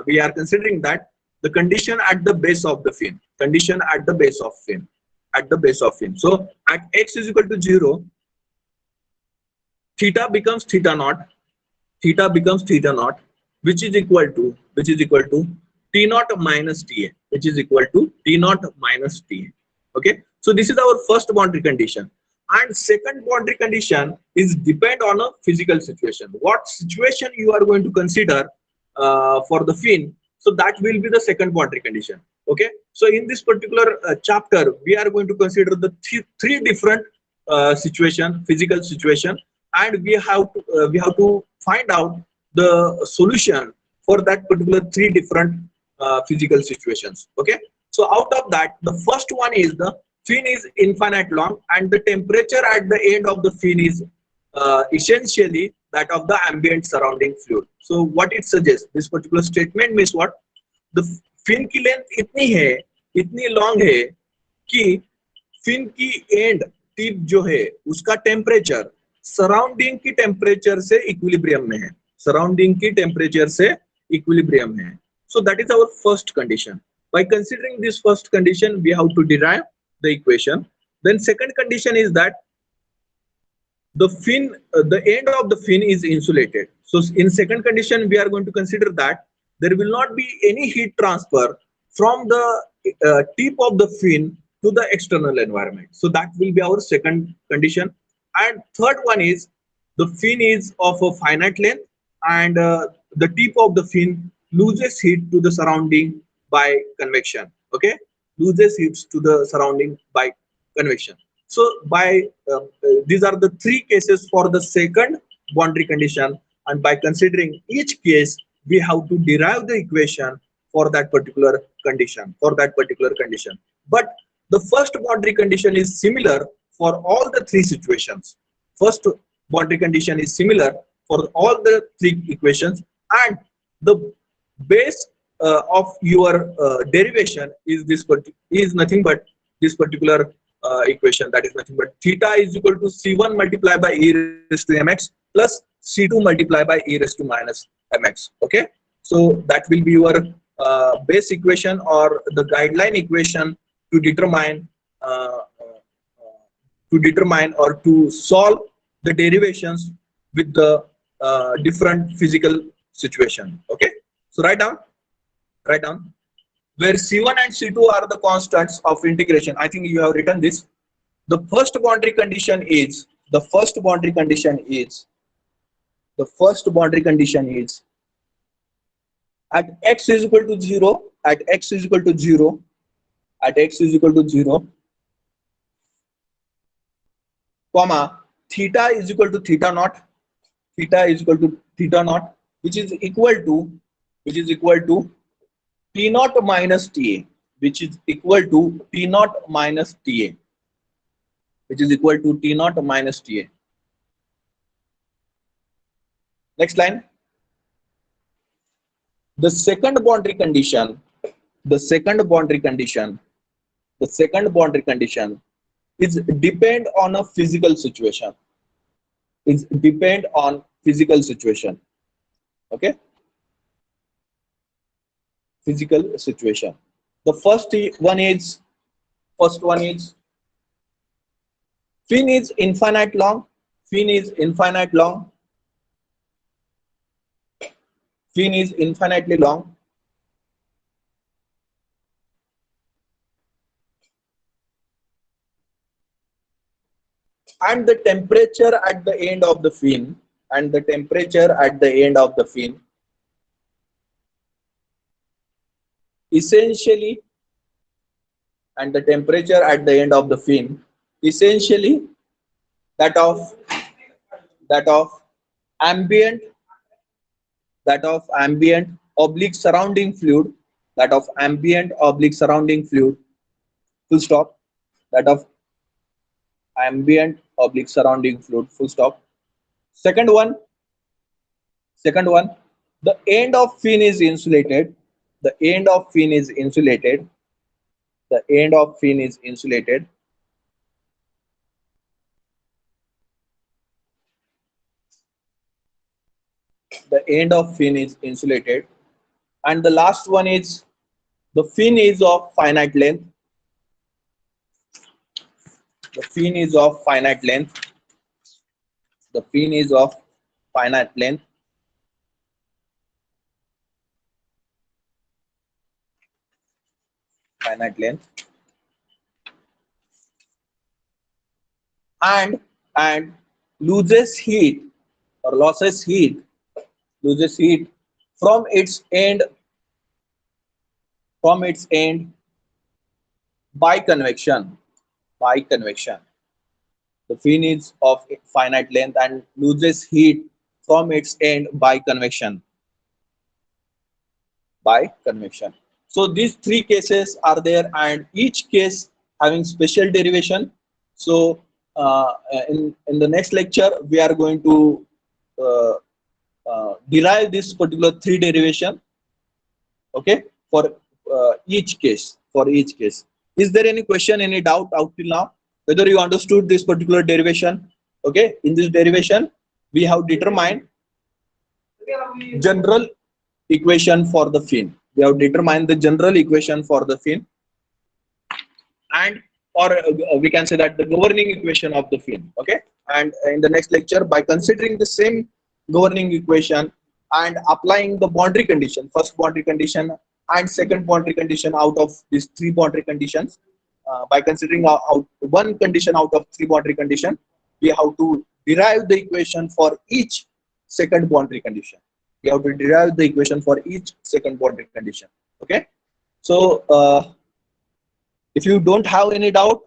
we are considering that the condition at the base of the fin. So at x is equal to 0, theta becomes theta naught, which is equal to T naught minus Ta, Okay, so this is our first boundary condition. And second boundary condition is depend on a physical situation. What situation you are going to consider for the fin, so that will be the second boundary condition. Okay, so in this particular chapter we are going to consider the three different physical situation, and we have to find out the solution for that particular three different physical situations. Okay, so out of that, the first one is the fin is infinite long and the temperature at the end of the fin is essentially that of the ambient surrounding fluid. So what it suggests, this particular statement means what, the fin की length इतनी long है कि fin की end tip जो है उसका temperature surrounding की temperature से इक्विलिब्रियम में है, So that is our first condition. By considering this first condition, we have to derive the equation. Then second condition is that the fin, the end of the fin is insulated. So in second condition, we are going to consider that there will not be any heat transfer from the tip of the fin to the external environment. So that will be our second condition. And third one is the fin is of a finite length and the tip of the fin loses heat to the surrounding by convection. Okay, loses heat to the surrounding by convection. So these are the three cases for the second boundary condition, and by considering each case, we have to derive the equation for that particular condition, But the first boundary condition is similar for all the three situations. First boundary condition is similar for all the three equations, and the base of your derivation is is nothing but this particular equation, that is nothing but theta is equal to c1 multiplied by e raised to mx plus c2 multiplied by e raised to minus mx. Okay, so that will be your base equation or the guideline equation to determine or to solve the derivations with the different physical situation. Okay, so write down where c1 and c2 are the constants of integration. I think you have written this. The first boundary condition is at x is equal to 0, comma, theta is equal to theta naught, which is equal to T naught minus TA, which is equal to T naught minus TA. Next line. The second boundary condition is depend on a physical situation. Okay. Physical situation. The first one is fin is infinitely long. And the temperature at the end of the fin, essentially that of ambient oblique surrounding fluid, full stop, that of ambient oblique surrounding fluid, full stop. Second one, the end of fin is insulated. And the last one is the fin is of finite length. And loses heat from its end by convection. The fin is of finite length and loses heat from its end by convection. So these three cases are there, and each case having special derivation. So in the next lecture, we are going to derive this particular three derivation. Okay, for each case. Is there any question, any doubt out till now, whether you understood this particular derivation? Okay, in this derivation we have determined general equation for the fin. And or we can say that the governing equation of the fin. Okay, and in the next lecture, by considering the same governing equation and applying the boundary condition, first boundary condition and second boundary condition out of these three boundary conditions, by considering one condition out of three boundary condition, we have to derive the equation for each second boundary condition. Okay, so if you don't have any doubt,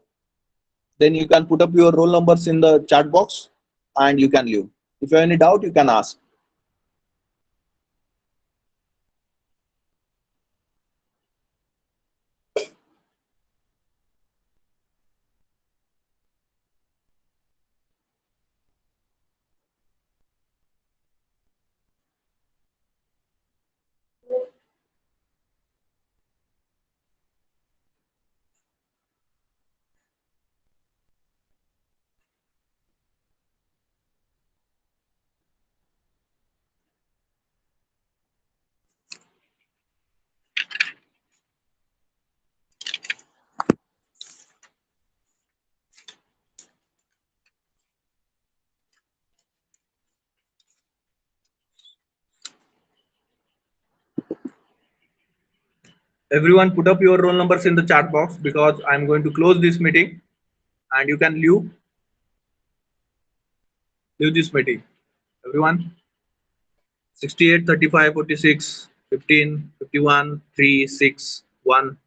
then you can put up your roll numbers in the chat box and you can leave. If you have any doubt, you can ask. Everyone put up your roll numbers in the chat box because I'm going to close this meeting and you can leave this meeting. Everyone, 68, 35, 46, 15, 51, 3, 6, 1.